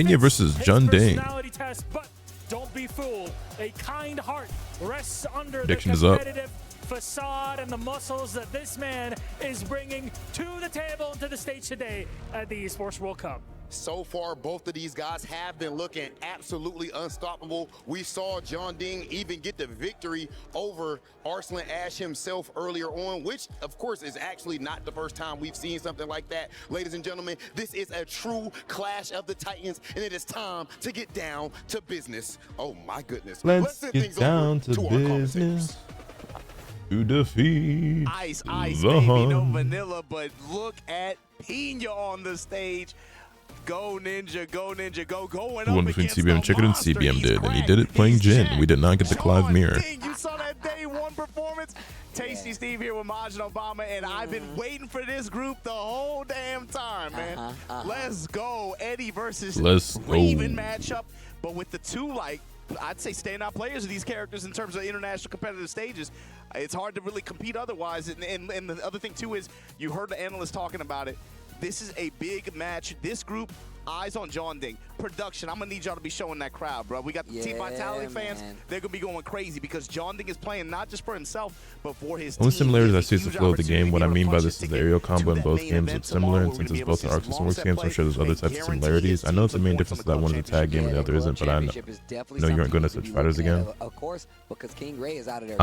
Kenya versus John Ding. But don't be fooled. A kind heart rests under Prediction the is up. competitive facade and the muscles that this man is bringing to the table and to the stage today at the Esports World Cup. So far, both of these guys have been looking absolutely unstoppable. We saw John Ding even get the victory over Arslan Ash himself earlier on, which, of course, is actually not the first time we've seen something like that. Ladies and gentlemen, this is a true clash of the Titans, and it is time to get down to business. Oh, my goodness. Let's send get things down over to our business. To defeat Ice, the baby, no Hun. vanilla, but look at Pina on the stage. Go Ninja, go Ninja, go. Going Who won up between against CBM the Chicken and monster. CBM He's did, and he cracked. did it playing He's Jin. jacked. We did not get the Clive John mirror. Ding, you saw that day one performance. Tasty Steve here with Majin Obama, and I've been waiting for this group the whole damn time, man. Let's go. Eddie versus Let's go. Raven matchup, but with the two, like, I'd say standout players of these characters in terms of international competitive stages. It's hard to really compete otherwise. And the other thing, too, is you heard the analyst talking about it. This is a big match. This group, eyes on John Ding. Production, I'm going to need y'all to be showing that crowd, bro. We got the Team Vitality fans. They're going to be going crazy because John Ding is playing not just for himself, but for his team. One similarities I see is the Huge flow of the game. What I opportunity mean by to this is the get aerial combo in to both that games. main It's event similar, tomorrow. and since We're it's gonna both be an able to Arc see System some Works long games, I'm set sure there's other play. types of They similarities. I know it's the main difference is that one of the tag game and the other isn't, but I know. No, you aren't going to switch fighters again. Of course, because King Ray is out of there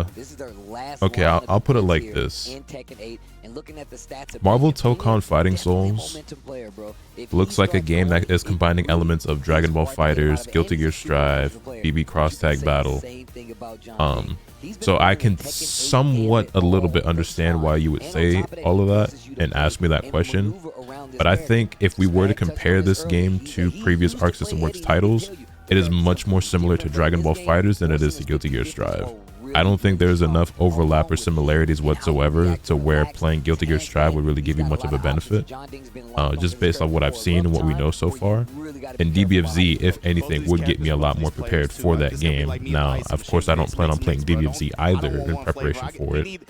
too. This is their last okay, one I'll put it of the like here this. in Tekken 8, and looking at the stats of Marvel Pina, Tokon Fighting definitely a Souls momentum player, bro. If looks he like a starts game that going, is combining it elements of Dragon Ball really hard to get Fighters, out of Guilty any Gear super Strive, positive player. BB Cross You can Tag say the Battle. same thing about John Ding. He's been So I playing can Tekken 8 somewhat and a little bit all the understand time. why you would And on say top of that, all he of that forces you to and think ask me that and question. maneuver around this But I character. think if we were to Swag touched on compare this earlier. game He said to he previous used to Arc play System Works Eddie, and he would titles, tell you, it is "There are much more some similar people to that Dragon this Ball game Fighters than it is forces to us Guilty Gear get Strive. so I don't think there's enough overlap or with similarities and how we whatsoever react to where relax playing Guilty Gear and Strive would really he's give you got much of a lot options. benefit. John Ding's been locked on Just this based on what for I've a seen and what we rough know so time where you far. really gotta be And careful about DBFZ, it. if anything, would get me a lot more prepared for that game. Now, of course, I don't plan on playing DBFZ either in preparation for it.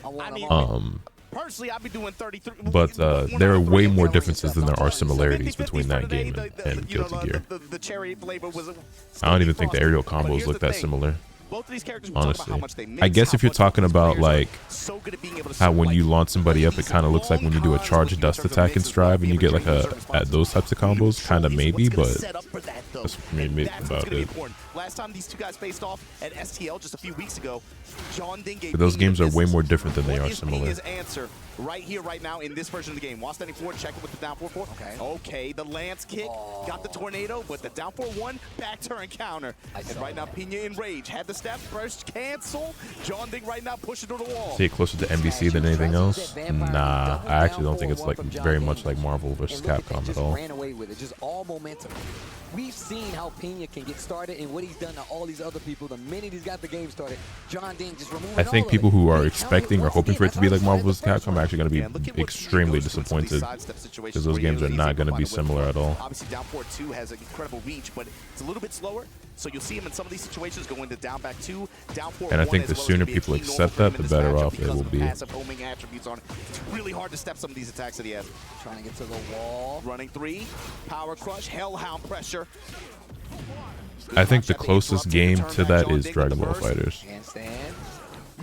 Personally, I'll be doing 33. But there are way more differences than there are similarities between that game and Guilty Gear. The cherry flavor was I don't even think the aerial combos look that similar. Both of these characters, we talk about how Honestly, much they miss, I guess if how you're much talking these about players are like so good at being able to how when like, you launch somebody up, it these kind of looks like when you do a long charge combos dust in terms of attack in mixes, Strive and you get like being a able to certain at those types of combos, kind of Is maybe, what's gonna but set up for that, though. that's maybe That's what's about gonna be it. important. Last time these two guys faced off at STL just a few weeks ago, John Ding gave But those Pina games are way business. more different than they What are is similar. Pina's answer right here, right now in this version of the game? While standing forward, check it with the down 4-4. Okay, the lance kick, got the tornado, but the down 4-1, back turn counter. And right now, Pina in rage. Had the step, first cancel. John Ding right now pushing to the wall. See it closer to NBC than anything else? Nah, I actually don't think it's like very much like Marvel versus Capcom at all. Ran away with it, just all momentum. We've seen how Pina can get started and what he's done to all these other people. The minute he's got the game started, John Ding just removing I think all people of it. who are They expecting or counted hoping for it to be like Marvel vs. once Capcom are actually going Yeah, to look at be what extremely Pina goes through in some of these disappointed sidestep situations because those where games you're are easy not going to find be a win similar for. at all. Obviously, down 4-2 has an incredible reach, but it's a little bit slower. So you'll see him in some of these situations go into down back 2, down 4-1. And I think the as well as sooner be a people key normal accept for him that, in the this better matchup off they because will of be. the passive homing attributes on it. It's really hard to step some of these attacks that he has. Trying to get to the wall. Running 3, power crush, hellhound pressure. I think the closest game to that is Dragon Ball Fighters. Handstand.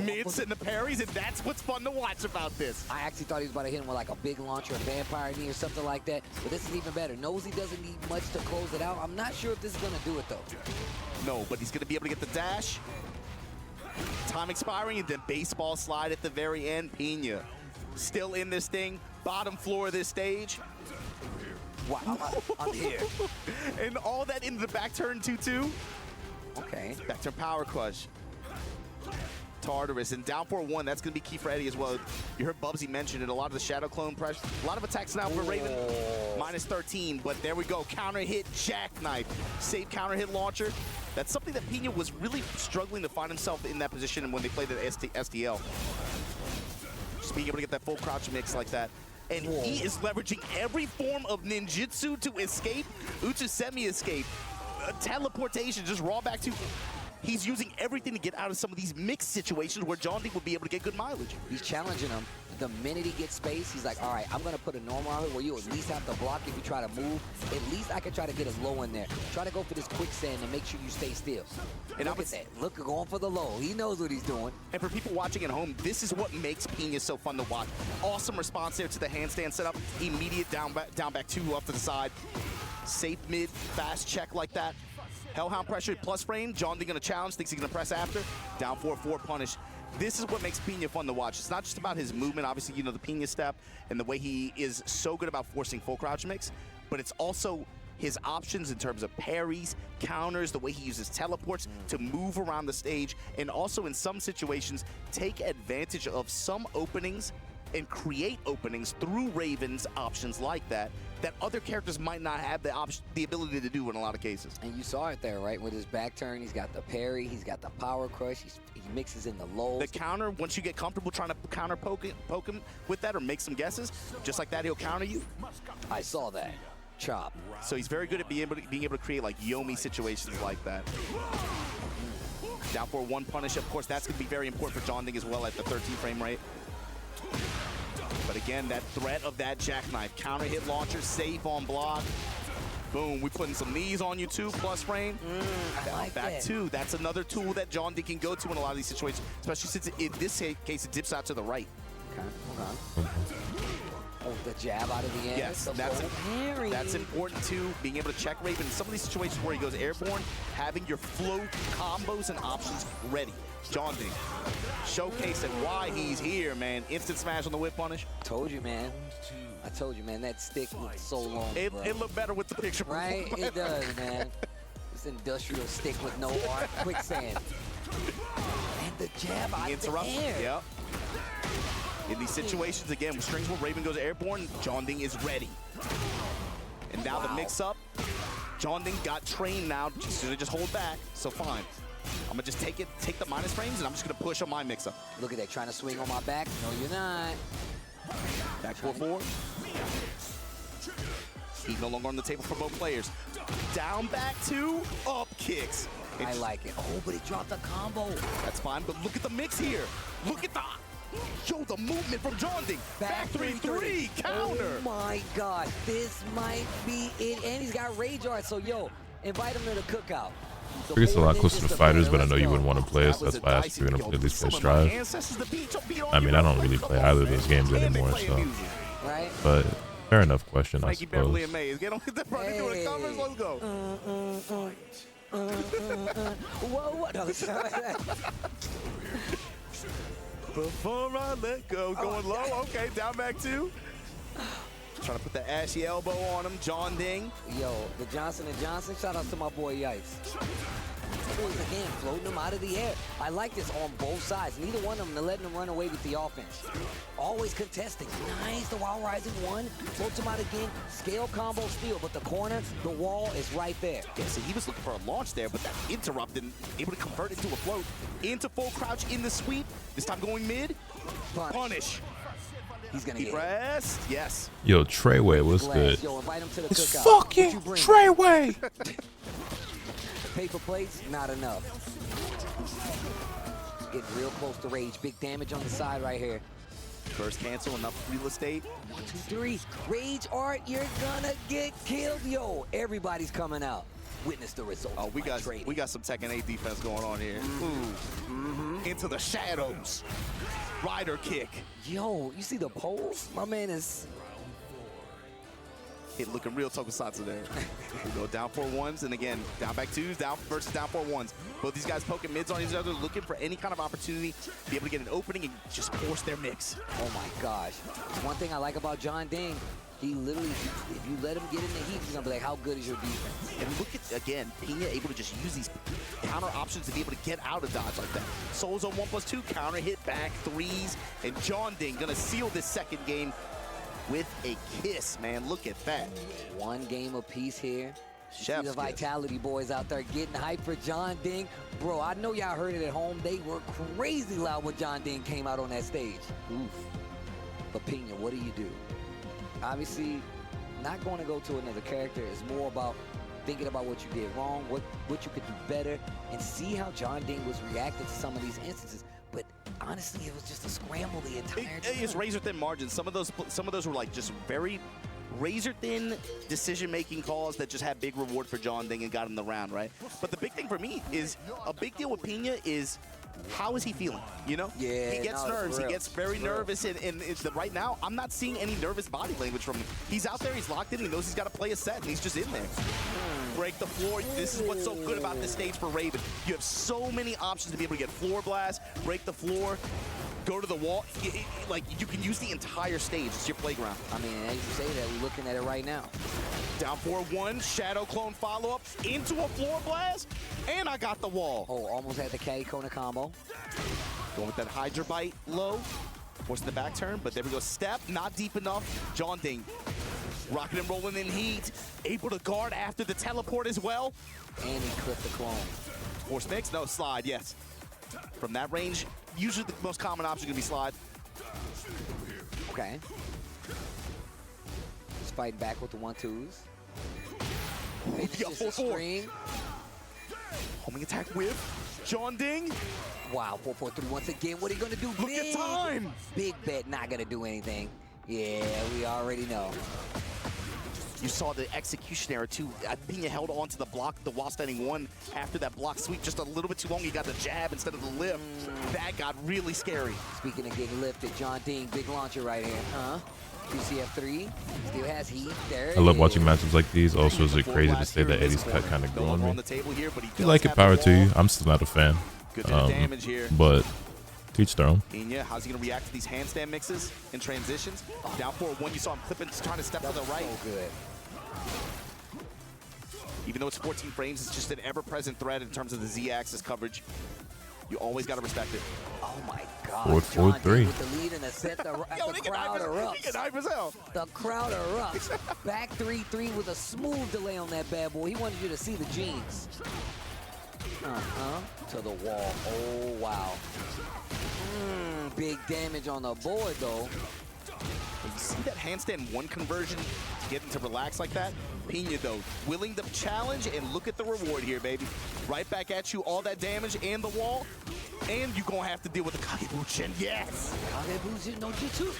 Mids and the parries, and that's what's fun to watch about this. I actually thought he was about to hit him with like a big launcher, a vampire knee or something like that. But this is even better. Knows he doesn't need much to close it out. I'm not sure if this is going to do it, though. No, but he's going to be able to get the dash. Time expiring, and then baseball slide at the very end. Pina still in this thing. Bottom floor of this stage. Wow, I'm here. And all that into the back turn 2-2. Okay. Back turn power crush. Tartarus and down 4-1. That's going to be key for Eddie as well. You heard Bubsy mention it. A lot of the shadow clone pressure. A lot of attacks now for Raven. Minus 13, but there we go. Counter hit jackknife. Safe counter hit launcher. That's something that Pina was really struggling to find himself in that position when they played at STL. Just being able to get that full crouch mix like that. And he is leveraging every form of ninjutsu to escape. Uchu semi-escape. Teleportation, just raw back to... he's using everything to get out of some of these mixed situations where John Ding would be able to get good mileage. He's challenging him. The minute he gets space, he's like, all right, I'm going to put a normal out here where you at least have to block if you try to move. At least I can try to get a low in there. Try to go for this quicksand and make sure you stay still. And look at that. Look, going for the low. He knows what he's doing. And for people watching at home, this is what makes Pina so fun to watch. Awesome response there to the handstand setup. Immediate down back 2 off to the side. Safe mid, fast check like that. Hellhound pressure plus frame. John Ding gonna challenge, thinks he's gonna press after. Down 4-4 punish. This is what makes Pina fun to watch. It's not just about his movement, obviously, you know, the Pina step and the way he is so good about forcing full crouch mix, but it's also his options in terms of parries, counters, the way he uses teleports to move around the stage, and also in some situations, take advantage of some openings and create openings through Raven's options like that other characters might not have the ability to do in a lot of cases. And you saw it there, right? With his back turn, he's got the parry, he's got the power crush, he mixes in the lows. The counter, once you get comfortable trying to counter poke him with that or make some guesses, just like that, he'll counter you. I saw that. Chop. So he's very good at being able to create like Yomi situations like that. Down for 1 punish, of course, that's going to be very important for John Ding as well at the 13 frame rate. But again, that threat of that jackknife. Counter hit launcher, safe on block. Boom, we putting some knees on you too, plus frame. I like back that. 2, that's another tool that John Ding can go to in a lot of these situations, especially since in this case it dips out to the right. Okay, hold on. Oh, the jab out of the air. Yes, that's important too, being able to check Raven in some of these situations where he goes airborne, having your float combos and options ready. John Ding showcasing why he's here, man. Instant smash on the whip punish. Told you, man. I told you, man. That stick looked so long, bro. It looked better with the picture. Right? It does, man. This industrial stick with no art. Quicksand. And the jab out of the air. Yep. In these situations, again, with strings where Raven goes airborne, John Ding is ready. And now the mix-up, John Ding got trained now to just hold back, so fine. I'm gonna just take the minus frames, and I'm just gonna push on my mix-up. Look at that, trying to swing on my back. No, you're not. Back 4-4. He's no longer on the table for both players. Down back 2, up kicks. I like it. Oh, but he dropped a combo. That's fine, but look at the mix here. Look at the movement from John Ding. Back 3-3, counter. Oh my God, this might be it. And he's got rage art, so yo, invite him to the cookout. I guess a lot closer to fighters, but I know you wouldn't want to play us. That's why I asked if you're going to at least play Strive. I mean, I don't really play either of those games anymore, so. Right? But fair enough question, I Frankie Beverly suppose. and Mays. Get on with the front. They're doing the covers. Let's go. Whoa, what? No, Before I let go, going low. Okay, down back 2. Trying to put the ashy elbow on him, John Ding. Yo, the Johnson & Johnson, shout out to my boy Yipes. Boys again, floating them out of the air. I like this on both sides. Neither one of them, they're letting them run away with the offense. Always contesting. Nice, the wall rising 1. Floats him out again. Scale combo steal, but the corner, the wall is right there. Yeah, so he was looking for a launch there, but that interrupt and able to convert it to a float. Into full crouch in the sweep. This time going mid. Punish. He's gonna get pressed. Yes. Yo, Treyway, what's good? Yo, invite him to the It's cookout. fucking Treyway. Paper plates, not enough. Getting real close to rage. Big damage on the side right here. First cancel, enough real estate. 1, 2, 3. Rage art, you're gonna get killed. Yo, everybody's coming out. Witness the result. Oh, we got some Tekken 8 defense going on here. Into the shadows. Rider kick. Yo, you see the poles? My man is... It looking real tokusatsu there. We go down 4-1s, and again, down back 2s, down versus down 4-1s. Both these guys poking mids on each other, looking for any kind of opportunity to be able to get an opening and just force their mix. Oh my gosh. One thing I like about John Ding, he literally, if you let him get in the heat, he's gonna be like, how good is your defense? And look at, again, Pina able to just use these counter options to be able to get out of dodge like that. Souls on 1+2, counter hit back 3s, and John Ding gonna seal this second game with a kiss, man. Look at that. 1 game apiece here. Chef's See the Vitality boys out there getting hyped for John Ding. Bro, I know y'all heard it at home. They were crazy loud when John Ding came out on that stage. Oof. But Pina, what do you do? Obviously, not going to go to another character. It's more about thinking about what you did wrong, what you could do better, and see how John Ding was reacting to some of these instances. But honestly, it was just a scramble the entire time. It's razor thin margins. Some of those were like just very razor thin decision-making calls that just had big reward for John Ding and got him the round, right? But the big thing for me is a big deal with Pina is how is he feeling, you know? Yeah, he gets nerves. He gets very nervous, and right now, I'm not seeing any nervous body language from him. He's out there, he's locked in, he knows he's got to play a set, and he's just in there. Break the floor. This is what's so good about this stage for Raven. You have so many options to be able to get floor blast, break the floor, go to the wall. Like, you can use the entire stage. It's your playground. I mean, as you say that, we're looking at it right now. Down 4-1, Shadow Clone follow-up into a floor blast, and I got the wall. Oh, almost had the Caddy Kona combo. Going with that Hydra Bite low, forcing the back turn, but there we go. Step, not deep enough. John Ding, rocking and rolling in heat, able to guard after the teleport as well. And he clipped the clone. Force mix, no, slide, yes. From that range, usually the most common option is going to be slide. Okay. Just fighting back with the 1-2s. Yo, 4-4. Homing attack whiff. John Ding. Wow, 4-4-3 once again. What are you going to do? Look at time. Big bet, not going to do anything. Yeah, we already know. You saw the execution error too. Pina held on to the block, the while standing one after that block sweep just a little bit too long. He got the jab instead of the lift. That got really scary. Speaking of getting lifted, John Ding, big launcher right here. QCF3 still has heat. There I love watching matchups like these. Also, is it crazy to say that Eddie's cut kind of grew on me? If you like it, power to you. I'm still not a fan. Good damage here. But teach their own. Pina, how's he going to react to these handstand mixes and transitions? Down 4-1, you saw him clipping, trying to step to the right. So good. Even though it's 14 frames, it's just an ever-present threat in terms of the Z-axis coverage. You always got to respect it. Oh my God. 4-4-3. With the lead in the set, the crowd erupts. The crowd erupts. Back 3-3 with a smooth delay on that bad boy. He wanted you to see the jeans. To the wall. Oh, wow. Big damage on the board, though. You see that handstand one conversion to get him to relax like that? Pina, though, willing to challenge and look at the reward here, baby. Right back at you, all that damage and the wall. And you're going to have to deal with the Kagebushin. Yes! Kagebushin no Jutsu.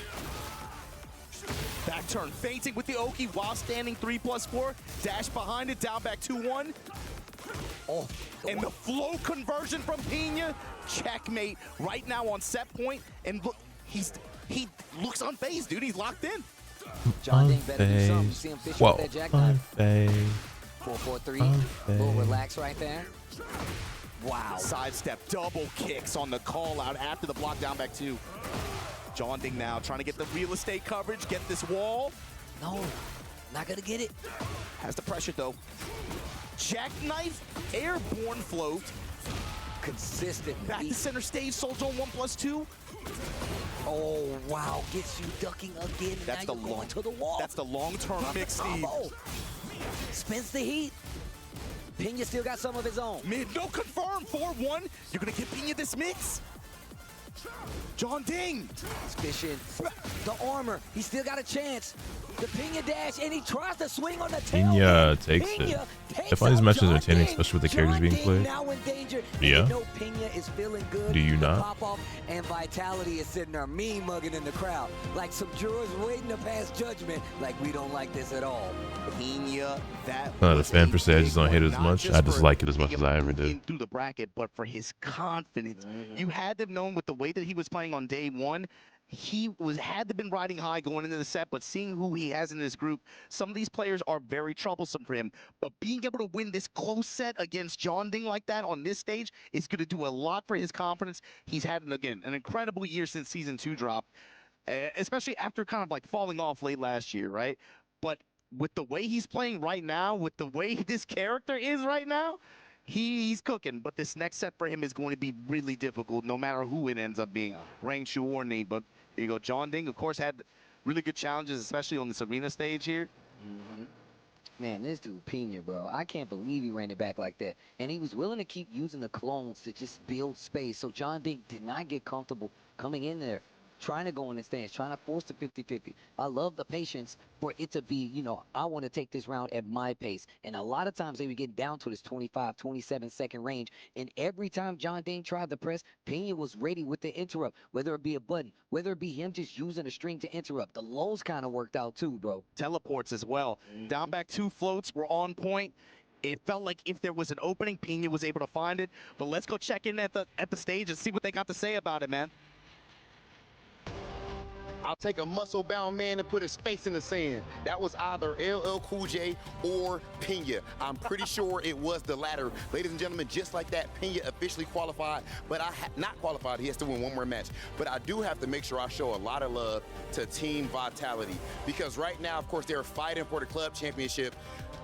Back turn, fainting with the Oki while standing 3+4. Dash behind it, down back 2-1. Oh, and the flow conversion from Pina. Checkmate right now on set point. And look, he looks unfazed, dude. He's locked in. John Ding better do something. You see him fishing with that jackknife. 4-4-3. A little relax right there. Wow. Sidestep, double kicks on the call out after the block down back 2. John Ding now trying to get the real estate coverage, get this wall. No, not gonna get it. Has the pressure though. Jackknife, airborne float. Consistent. Back to center stage, Soul Zone 1+2. Oh, wow. Gets you ducking again. That's now the you're going to the wall. That's the long-term mix, Steve. Spins the heat. Pina still got some of his own. Mid, no confirm. 4-1. You're going to give Pina this mix. John Ding. He's fishing. The armor. He still got a chance. The Pina dash, and he tries to swing on the tail. Pina takes it. I find these matches entertaining, especially with the characters being played. Now in danger. Yeah. You know Pina is feeling good. Do you not? Pop off, and Vitality is sitting there mean mugging in the crowd. Like some jurors waiting to pass judgment. Like, we don't like this at all. Pina, that not a fan per se. I just don't hate it as much. I just like it as much as I ever did. Through the bracket, but for his confidence. You had to have known with the way that he was playing on day one, he had to been riding high going into the set, but seeing who he has in this group, some of these players are very troublesome for him. But being able to win this close set against John Ding like that on this stage is going to do a lot for his confidence. He's had, again, an incredible year since Season 2 dropped, especially after kind of like falling off late last year, right? But with the way he's playing right now, with the way this character is right now, he's cooking. But this next set for him is going to be really difficult, no matter who it ends up being, Rangshu or Nate. But here you go. John Ding, of course, had really good challenges, especially on this arena stage here. Man, this dude Pina, bro, I can't believe he ran it back like that. And he was willing to keep using the clones to just build space. So John Ding did not get comfortable coming in there trying to go in the stance, trying to force the 50-50. I love the patience for it to be, you know, I want to take this round at my pace. And a lot of times they would get down to this 25, 27-second range. And every time John Dane tried to press, Pena was ready with the interrupt, whether it be a button, whether it be him just using a string to interrupt. The lows kind of worked out too, bro. Teleports as well. Down back 2 floats were on point. It felt like if there was an opening, Pena was able to find it. But let's go check in at the stage and see what they got to say about it, man. I'll take a muscle-bound man and put his face in the sand. That was either LL Cool J or Pena. I'm pretty sure it was the latter. Ladies and gentlemen, just like that, Pena officially qualified, but not qualified. He has to win one more match. But I do have to make sure I show a lot of love to Team Vitality, because right now, of course, they're fighting for the club championship.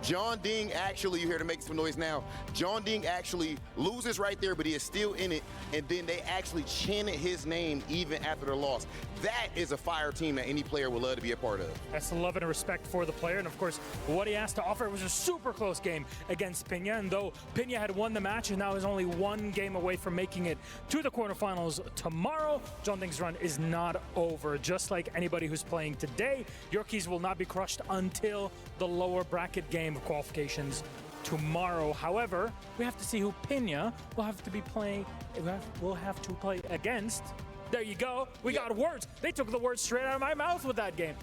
John Ding actually, you hear to make some noise now, John Ding actually loses right there, but he is still in it, and then they actually chanted his name even after the loss. That is a fire team that any player would love to be a part of. That's the love and respect for the player, and of course, what he has to offer. It was a super close game against Pena, and though Pena had won the match and now is only 1 game away from making it to the quarterfinals tomorrow, John Ding's run is not over. Just like anybody who's playing today, your keys will not be crushed until the lower bracket game of qualifications tomorrow. However, we have to see who Pena will have to play against. There you go. We got words. They took the words straight out of my mouth with that game.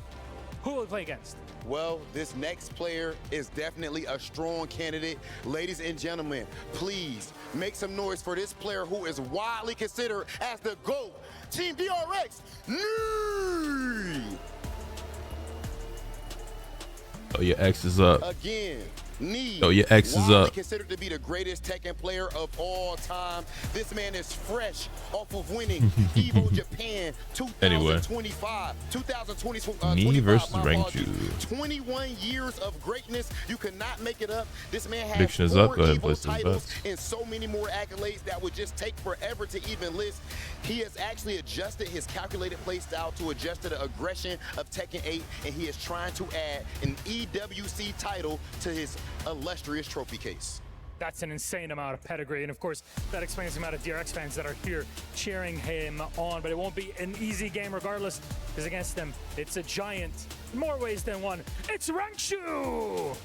Who will we play against? Well, this next player is definitely a strong candidate. Ladies and gentlemen, please make some noise for this player who is widely considered as the GOAT. Team DRX, Knee! Oh, your X is up. Again, Knee. Oh, your X is up. Considered to be the greatest Tekken player of all time. This man is fresh off of winning Evo Japan 2025. 2020. Knee versus Rangchu. 21 years of greatness. You cannot make it up. This man has Prediction is 4 up. Go ahead and Evo place this titles bet. and so many more accolades that would just take forever to even list. He has actually adjusted his calculated play style to adjust to the aggression of Tekken 8, and he is trying to add an EWC title to his illustrious trophy case. That's an insane amount of pedigree, and of course, that explains the amount of DRX fans that are here cheering him on, but it won't be an easy game regardless, because against them, it's a giant in more ways than one. It's Rangchu!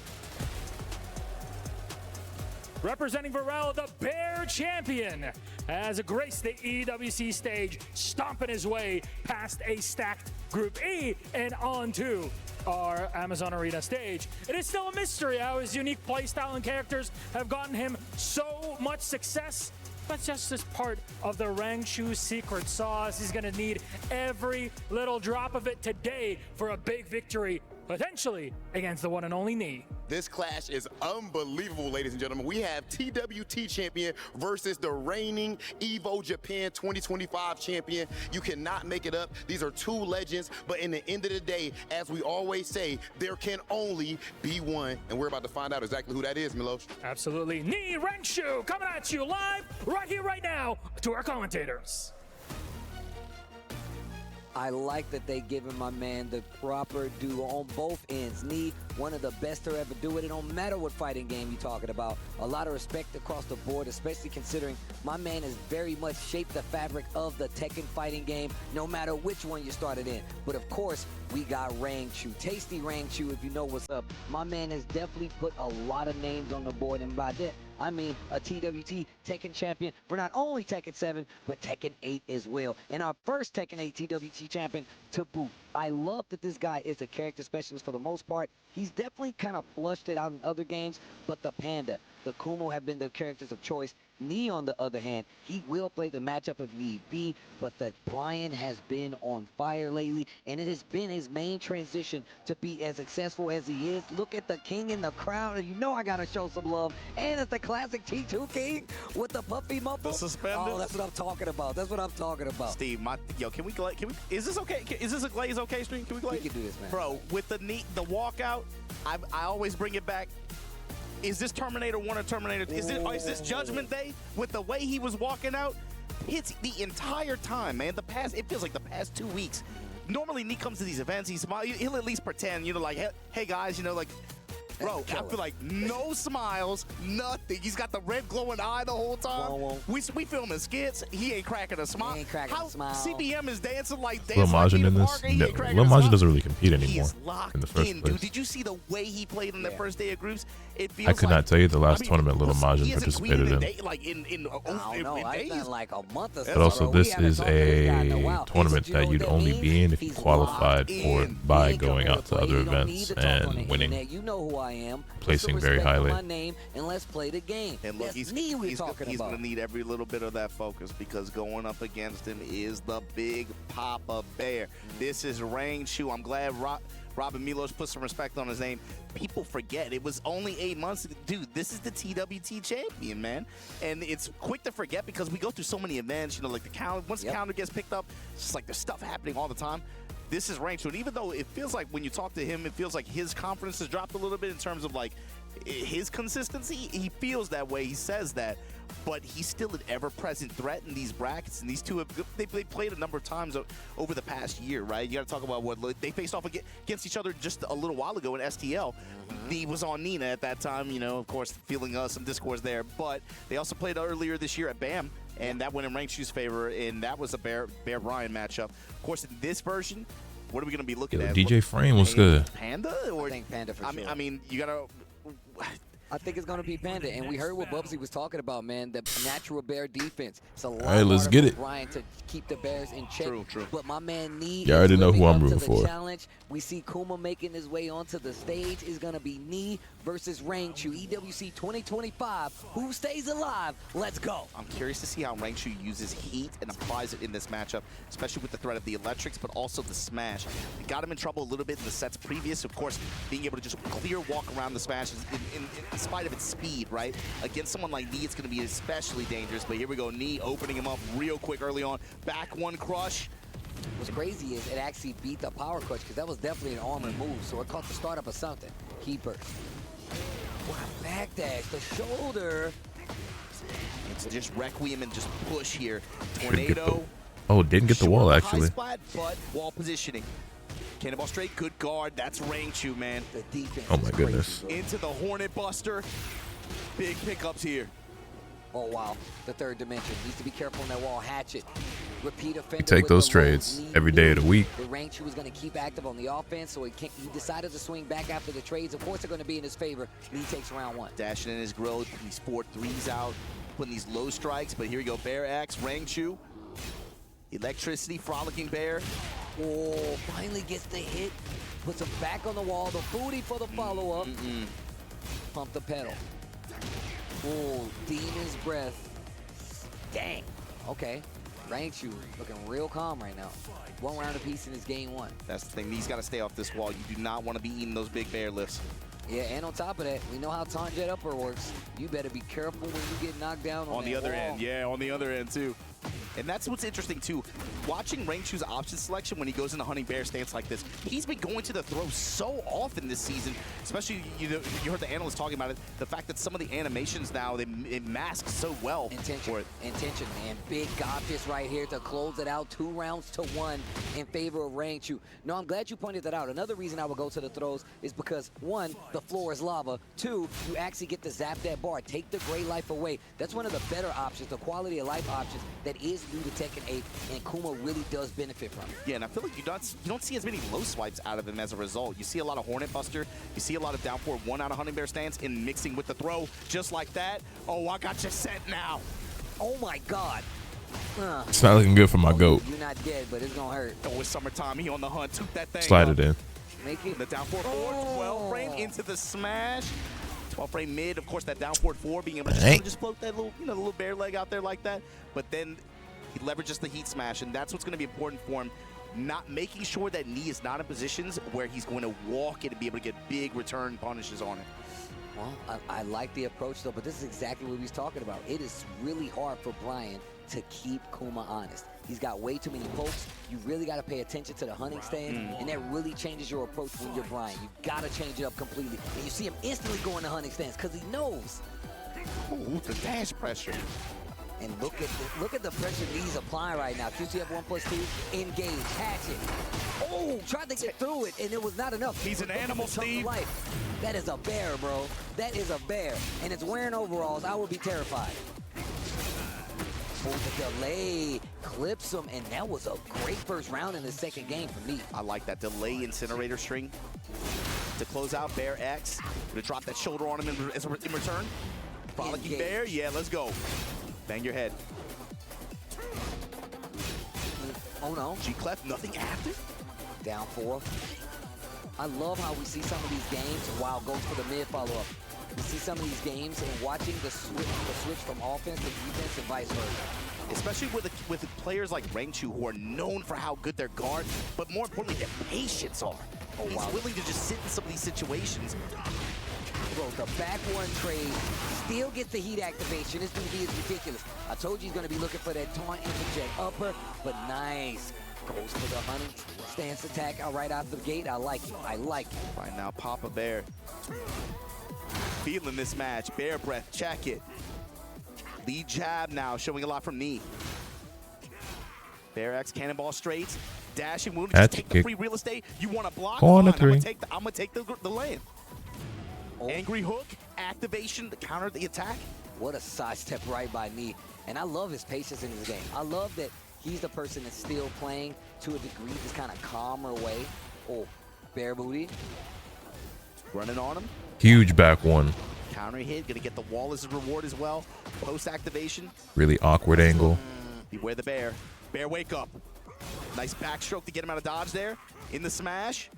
Representing Varel, the Bear Champion, has graced the EWC stage, stomping his way past a stacked Group E and on to our Amazon Arena stage. It is still a mystery how his unique playstyle and characters have gotten him so much success. But just as part of the Rangchu secret sauce, he's gonna need every little drop of it today for a big victory, potentially against the one and only Knee. This clash is unbelievable, ladies and gentlemen. We have TWT champion versus the reigning Evo Japan 2025 champion. You cannot make it up. These are 2 legends, but in the end of the day, as we always say, there can only be one. And we're about to find out exactly who that is, Milos. Absolutely. Knee Rangchu coming at you live right here, right now, to our commentators. I like that they giving my man the proper due on both ends. Knee, one of the best to ever do it. It don't matter what fighting game you're talking about. A lot of respect across the board, especially considering my man has very much shaped the fabric of the Tekken fighting game, no matter which one you started in. But of course, we got Rangchu. Tasty Rangchu, if you know what's up. My man has definitely put a lot of names on the board, and by that, I mean a TWT Tekken champion for not only Tekken 7, but Tekken 8 as well. And our first Tekken 8 TWT champion to boot. I love that this guy is a character specialist for the most part. He's definitely kind of flushed it out in other games, but the Panda, the Kumo have been the characters of choice. Knee, on the other hand, he will play the matchup if need be, but the Brian has been on fire lately, and it has been his main transition to be as successful as he is. Look at the king in the crowd, and you know I gotta show some love. And it's the classic T2 king with the puffy muffle. The suspenders. Oh, that's what I'm talking about. That's what I'm talking about. Steve, can we, is this okay? Is this a glaze okay, stream? Can we glaze? We can do this, man. Bro, with the walkout, I always bring it back. Is this Terminator 1 or Terminator? Is this Judgment Day? With the way he was walking out, hits the entire time, man. It feels like the past 2 weeks. Normally, Knee comes to these events, he'll at least pretend, like, hey guys, like, Bro, I feel like no smiles, nothing. He's got the red glowing eye the whole time. Whoa. We filming skits. He ain't cracking a smile. He ain't cracking a smile. CBM is dancing like Lil Majin in this? No, Lil Majin doesn't really compete anymore. He's locked in the first in, place. dude. Did you see the way he played in the first day of groups? It feels I could not tell you the last tournament Lil Majin he hasn't participated in. tweeted like in I don't know. It's been like a month or so. But also, bro. We this haven't is talked to this guy in a a while. tournament You know that what you'd that only means? be in if you He's qualified locked for it in. by He ain't going coming out to play. other You don't need events to talk on the and winning. internet. You know who I am. Put some Placing very respect on highly. my name and let's play the game. And look, That's he's me we're going talking to about. need every little bit of that focus because going up against him is the big Papa Bear. This is Rain Chu. I'm glad Robin Milos put some respect on his name. People forget. It was only 8 months. Dude, this is the TWT champion, man. And it's quick to forget because we go through so many events, you know, like the calendar. Once the calendar gets picked up, it's just like there's stuff happening all the time. This is Rain Chu. And even though it feels like when you talk to him, it feels like his confidence has dropped a little bit in terms of like his consistency. He feels that way. He says that. But he's still an ever-present threat in these brackets. And these two, they played a number of times over the past year, right? You got to talk about what they faced off against each other just a little while ago in STL. He was on Nina at that time, you know, of course, feeling some discourse there. But they also played earlier this year at BAM, and that went in Rain Chu's favor, and that was a Bear Brian matchup. Of course, in this version, what are we going to be looking at? DJ Frame was good. Panda? Or, I think Panda for sure. I mean, you got to... I think it's going to be Panda, and we heard what Bubsy was talking about, man, the natural Bear defense. It's a lot All right, let's harder get for it. Brian to keep the Bears in check. True. But my man Nee You already know who I'm living rooting up to the for. challenge. We see Kuma making his way onto the stage. Is going to be Nee versus Rain Chu. EWC 2025. Who stays alive? Let's go. I'm curious to see how Rain Chu uses heat and applies it in this matchup, especially with the threat of the electrics, but also the smash. It got him in trouble a little bit in the sets previous. Of course, being able to just clear walk around the smash in spite of its speed, right? Against someone like Nee, it's going to be especially dangerous. But here we go, Nee opening him up real quick early on. Back one crush. What's crazy is it actually beat the power clutch because that was definitely an armored move, so it caught the startup of something. Keeper. What a backdash, the shoulder. It's just Requiem and just push here. Tornado. Oh, didn't get the wall, High actually. splat, but wall positioning. Cannonball straight, good guard. That's Rain Chu, man. The defense. Oh my is goodness. crazy, bro. Into the Hornet Buster. Big pickups here. Oh wow, the third dimension. Needs to be careful on that wall. Hatchet. Repeat offender. Take with those the low trades knee every day of the move. week. The Rain Chu was going to keep active on the offense, so he decided to swing back after the trades. Of course, they're going to be in his favor. Lee takes round one. Dashing in his grill, these 4-3s out, putting these low strikes. But here we go, Bear Axe, Rain Chu. Electricity, Frolicking Bear. Oh, finally gets the hit. Puts him back on the wall. The booty for the follow-up. Pump the pedal. Oh, Demon's Breath. Dang. Okay. Rain Chu looking real calm right now. 1 round apiece in his game 1. That's the thing, he's got to stay off this wall. You do not want to be eating those big bear lifts. Yeah, and on top of that, we know how Taunt Jet Upper works. You better be careful when you get knocked down on The other wall. end, yeah, on the other end too. And that's what's interesting too. Watching Rain Chu's option selection when he goes into hunting bear stance like this, he's been going to the throw so often this season. Especially, you heard the analysts talking about it. The fact that some of the animations now it masks so well. Intention, man. Big God fist right here to close it out. 2 rounds to 1 in favor of Rain Chu. No, I'm glad you pointed that out. Another reason I would go to the throws is because 1, the floor is lava. 2, you actually get to zap that bar, take the gray life away. That's one of the better options, the quality of life options that is new to Tekken 8, and Kuma really does benefit from it. Yeah, and I feel like you don't see as many low swipes out of him as a result. You see a lot of Hornet Buster, you see a lot of down forward 1 out of hunting bear stance in mixing with the throw, just like that. Oh, I got you set now. Oh my God. It's not looking good for my goat. You're not dead, but it's gonna hurt. Oh, it's summertime. He on the hunt. Took that thing. Slide up. it in. Make it. The down forward 4, 12 frame into the smash. 12 frame mid. Of course, that down forward 4 being able to just float that little, the little bear leg out there like that. But then he leverages the heat smash, and that's what's going to be important for him. Not making sure that Nee is not in positions where he's going to walk it and be able to get big return punishes on it. Well, I like the approach, though, but this is exactly what he was talking about. It is really hard for Brian to keep Kuma honest. He's got way too many pokes. You really got to pay attention to the hunting stand, and that really changes your approach when you're Brian. You got to change it up completely. And you see him instantly going to hunting stands because he knows. Ooh, the dash pressure. And look at the pressure he's applying right now. QCF 1+2, engage, hatchet. Oh, tried to get through it, and it was not enough. He's an animal, Steve. That is a bear, bro. That is a bear. And it's wearing overalls. I would be terrified. Oh, the delay clips him, and that was a great first round in the second game for me. I like that delay incinerator string to close out Bear X. Gonna drop that shoulder on him in return. Frolicking Bear, yeah, let's go. Bang your head. Oh no. G-Clef, nothing after? Down 4. I love how we see some of these games. Wow, goes for the mid follow-up. We see some of these games and watching the switch from offense to defense and vice versa. Especially with players like Rangchu who are known for how good their guard, but more importantly, their patience are. Oh, he's willing to just sit in some of these situations. Bro, the back one trade still gets the heat activation. This DB is ridiculous. I told you he's going to be looking for that taunt interject upper, but nice. Goes for the hunting stance attack right out the gate. I like it. I like it. Right now, Papa Bear feeling this match. Bear breath, check it. Lead jab now, showing a lot from knee. Bear X cannonball straight, dashing wound. Just take the free real estate. You want to block? Corner 3. I'm gonna take the land. Oh. Angry hook, activation to counter the attack. What a sidestep right by knee. And I love his patience in this game. I love that he's the person that's still playing to a degree, this kind of calmer way. Oh, bear booty. Running on him. Huge back one. Counter hit, gonna get the wall as a reward as well. Post activation. Really awkward angle. Beware the bear. Bear wake up. Nice backstroke to get him out of dodge there. In the smash.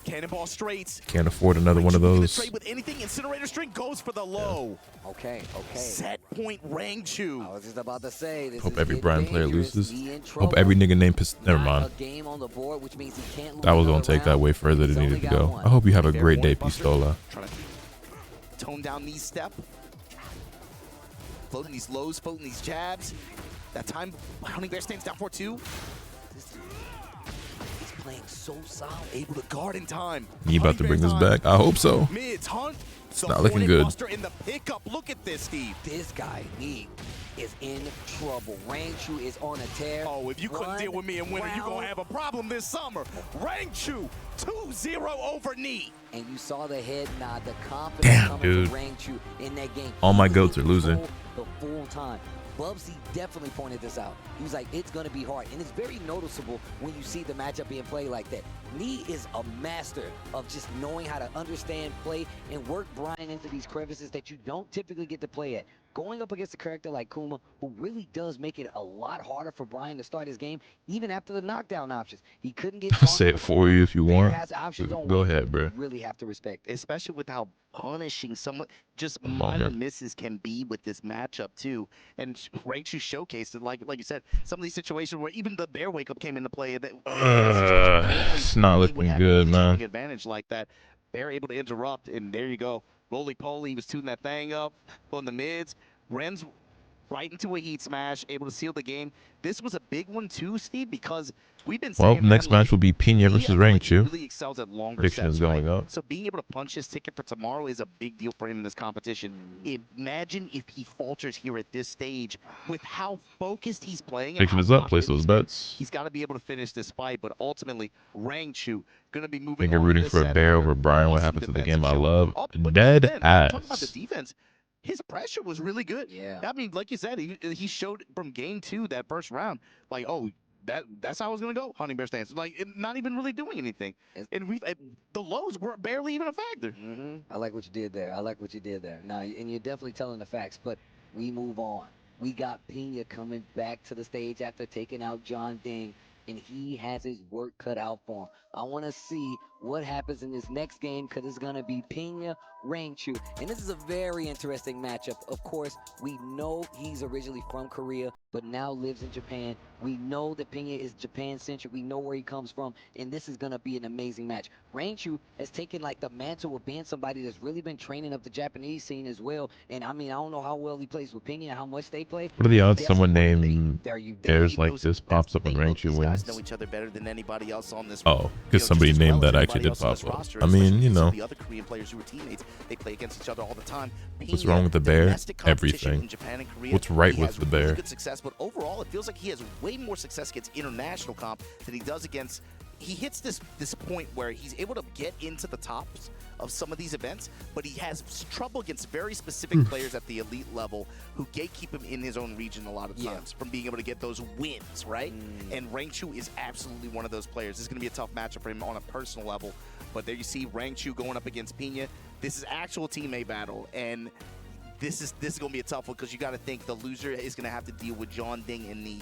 Cannonball straights. Can't afford another one of those. Trade with anything. Incinerator string goes for the low. Yeah. Okay. Set point Rangchu. I was just about to say this. Hope every Brian player loses. Hope every nigga named Never mind. A game on the board, which means he can't lose. That was gonna take that way further than it needed to go. I hope you have a great day, Pistola. Trying to tone down these step. Floating these lows, floating these jabs. That time, Hunting Bear stands down 4-2. Playing so solid, able to guard in time. You about to bring this back? I hope so. Mids Hunt. It's not looking good. In the pickup. Look at this, Steve. This guy, he is in trouble. Rangchu is on a tear. Oh, if you couldn't deal with me and winner, you're gonna have a problem this summer. Rangchu 2-0 over knee. And you saw the head nod, the confidence coming dude. from Rangchu in that game. All my goats are losing. The full time. Bubsy definitely pointed this out. He was like, it's going to be hard. And it's very noticeable when you see the matchup being played like that. Knee is a master of just knowing how to understand, play, and work Brian into these crevices that you don't typically get to play at. Going up against a character like Kuma, who really does make it a lot harder for Brian to start his game, even after the knockdown options. He couldn't get... I'll say it for you if you want. Go ahead, bro. You really have to respect it. Especially with how punishing some just minor misses can be with this matchup, too. And Rangchu showcased it, like you said, some of these situations where even the bear wake-up came into play. It's not looking good, man. Advantage like that. Bear able to interrupt, and there you go. Roly-poly, he was tuning that thing up, pulling the mids. Ren's right into a heat smash, able to seal the game. This was a big one too, Steve, because we've been saying... Well, next match will be Pina versus Rangchu. Really excels at longer Prediction sets, is going up. So being able to punch his ticket for tomorrow is a big deal for him in this competition. Imagine if he falters here at this stage with how focused he's playing. Prediction is up. Place those bets. He's got to be able to finish this fight, but ultimately, Rangchu going to be moving. I think you're rooting for a bear over Brian. What happened to the game I love? Dead ass. Talking about the defense. His pressure was really good. Yeah. I mean, like you said, he showed from game 2, that first round, like, oh, that's how I was gonna go. Hunting Bear stance, like, not even really doing anything. And the lows were barely even a factor. I like what you did there. Now, and you're definitely telling the facts, but we move on. We got Pina coming back to the stage after taking out John Ding, and he has his work cut out for him. I want to see what happens in this next game, because it's going to be Pina Rangchu. And this is a very interesting matchup. Of course, we know he's originally from Korea, but now lives in Japan. We know that Pina is Japan-centric. We know where he comes from, and this is going to be an amazing match. Rangchu has taken like the mantle of being somebody that's really been training up the Japanese scene as well. And I mean, I don't know how well he plays with Pina and how much they play. What are the odds someone named Airs like this pops up when Rangchu wins? Know each other better than anybody else on this. Oh, because somebody named that actually actually did else on pop this up. roster, I mean, especially you some know, of the other Korean players who were teammates, they play against each other all the time. what's Pena, wrong with the bear? domestic competition Everything. in Japan and Korea, What's right he with has the really bear? good success, but overall, it feels like he has way more success against international comp than he does against. He hits this point where he's able to get into the tops of some of these events, but he has trouble against very specific players at the elite level who gatekeep him in his own region a lot of times from being able to get those wins, right? And Rangchu is absolutely one of those players. This is going to be a tough matchup for him on a personal level, but there you see Rangchu going up against Pena. This is actual teammate battle, and this is going to be a tough one because you got to think the loser is going to have to deal with John Ding in the...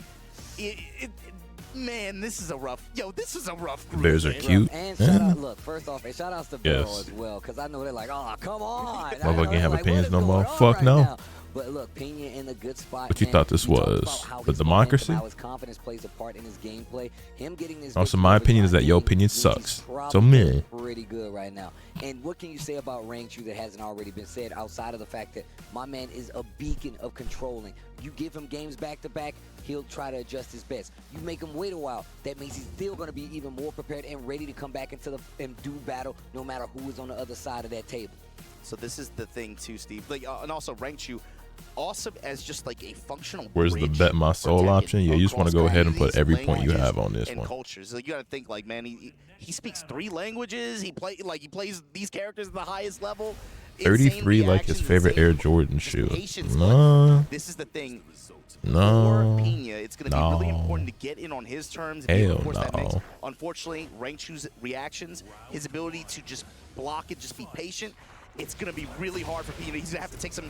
Man, this is a rough group. Bears are cute. And shout out, look, first off, and shout outs to Barrel as well, because I know they're like, oh, come on. Motherfucker can't have like, opinions what is no more. going on Fuck right no. now? But look, Pena in a good spot. What you and thought this we talked was? about how The his democracy? momentum, how his confidence plays a part in his gameplay. Him getting this. Also, victory my over opinion is John that your Ding opinion means he's sucks. So probably meh. pretty good right now. And what can you say about Rangchu that hasn't already been said outside of the fact that my man is a beacon of controlling? You give him games back-to-back, he'll try to adjust his best. You make him wait a while, that means he's still going to be even more prepared and ready to come back and do battle no matter who is on the other side of that table. So this is the thing too, Steve. Like, and also Rangchu, awesome as just like a functional. Where's the bridge bet my for soul Tekken option? Yeah, you just want to go across ahead and put these every point you languages have on this and one. cultures. So you got to think like, man, he speaks 3 languages. He plays these characters at the highest level. 33 like his favorite Air Jordan shoe. No. This is the thing. No. For Pena, it's going to be really important to get in on his terms. And Hell force that mix. no. Unfortunately, Rangchu's reactions, his ability to just block it, just be patient, it's going to be really hard for Pena. He's going to have to take some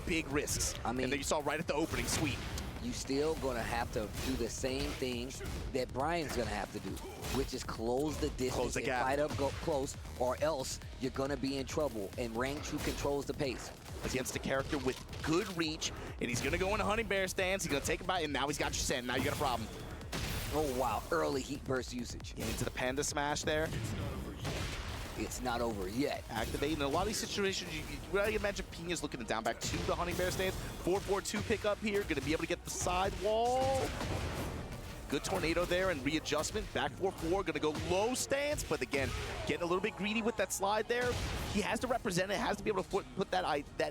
big risks. I mean, and then you saw right at the opening sweep. You still gonna have to do the same thing that Brian's gonna have to do, which is close the distance, Close the gap. fight up, go close, or else you're gonna be in trouble. And Rangchu controls the pace. Against a character with good reach, and he's gonna go in a honey bear stance. He's gonna take him by, and now he's got your send. Now you got a problem. Oh wow, early heat burst usage. Get into the panda smash there. It's not over yet. Activate. In a lot of these situations, you really imagine Pena's looking to down back to the Honey Bear stance. 4-4-2 pick up here. Going to be able to get the side wall. Good tornado there and readjustment. Back 4-4. Going to go low stance. But again, getting a little bit greedy with that slide there. He has to represent it. Has to be able to put that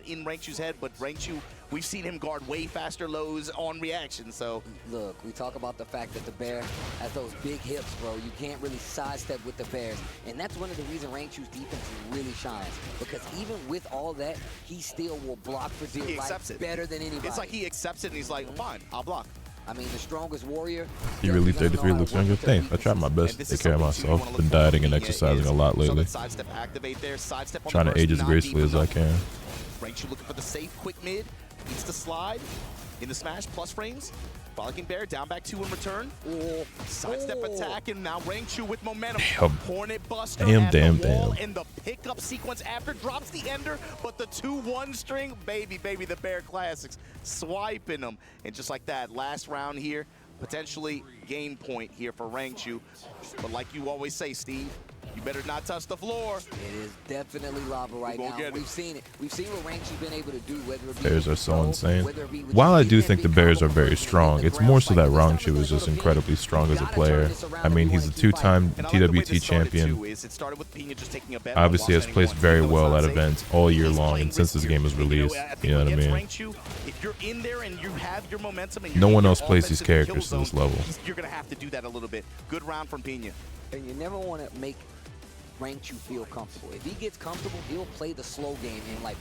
in Rangchu's head. But Rangchu, we've seen him guard way faster lows on reaction. So look, we talk about the fact that the bear has those big hips, bro. You can't really sidestep with the bears. And that's one of the reasons Rangchu's defense really shines. Because even with all that, he still will block for dear life better than anybody. It's like he accepts it and he's like, fine, I'll block. I mean, the strongest warrior. He really 33 looks younger. Thanks. I tried my best to take care of myself. Been dieting and exercising a lot lately. Sidestep activate there. Sidestep on Trying to age as gracefully as I can. Rangchu looking for the safe, quick mid. Beats the slide. In the smash, plus frames. Frolicking Bear, down back 2 in return. Sidestep attack, and now Rangchu with momentum. Damn. Hornet Buster Damn, at damn, the wall, damn. and the pickup sequence after drops the Ender, but the 2-1 string, baby, the Bear classics, swiping them. And just like that, last round here, potentially game point here for Rangchu. But like you always say, Steve, you better not touch the floor. It is definitely lava right now. We've seen it. We've seen what Rangchu's been able to do, whether it be Bears are so insane. Whether While I do think the Bears are very strong, it's more so that Rangchu is just incredibly strong as a player. I mean, he's a 2-time TWT champion. Obviously has placed very well at events all year long and since this game was released. You know what I mean? No one else plays these characters to this level. You're going to have to do that a little bit. Good round from Pena. And you never want to make Rangchu feel comfortable. If he gets comfortable, he'll play the slow game and like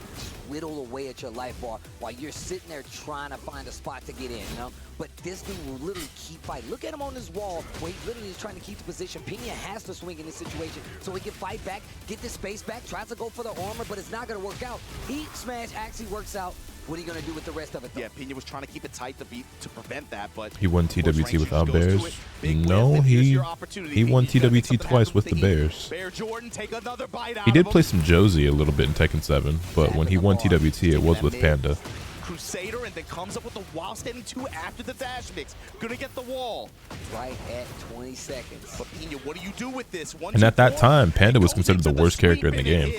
whittle away at your life bar while you're sitting there trying to find a spot to get in, you know? But this dude will literally keep fighting. Look at him on this wall where he literally is trying to keep the position. Pena has to swing in this situation so he can fight back, get the space back, tries to go for the armor, but it's not going to work out. Heat smash actually works out. What are you going to do with the rest of it, though? Yeah, Pena was trying to keep it tight to prevent that, but He won TWT without Bears. No, he won TWT twice with the Bears. He did play some Josie a little bit in Tekken 7, but when he won TWT, it was with Panda. Crusader, and then comes up with the while standing 2 after the dash mix. Gonna get the wall. Right at 20 seconds. But Pena, what do you do with this? And at that time, Panda was considered the worst character in the game.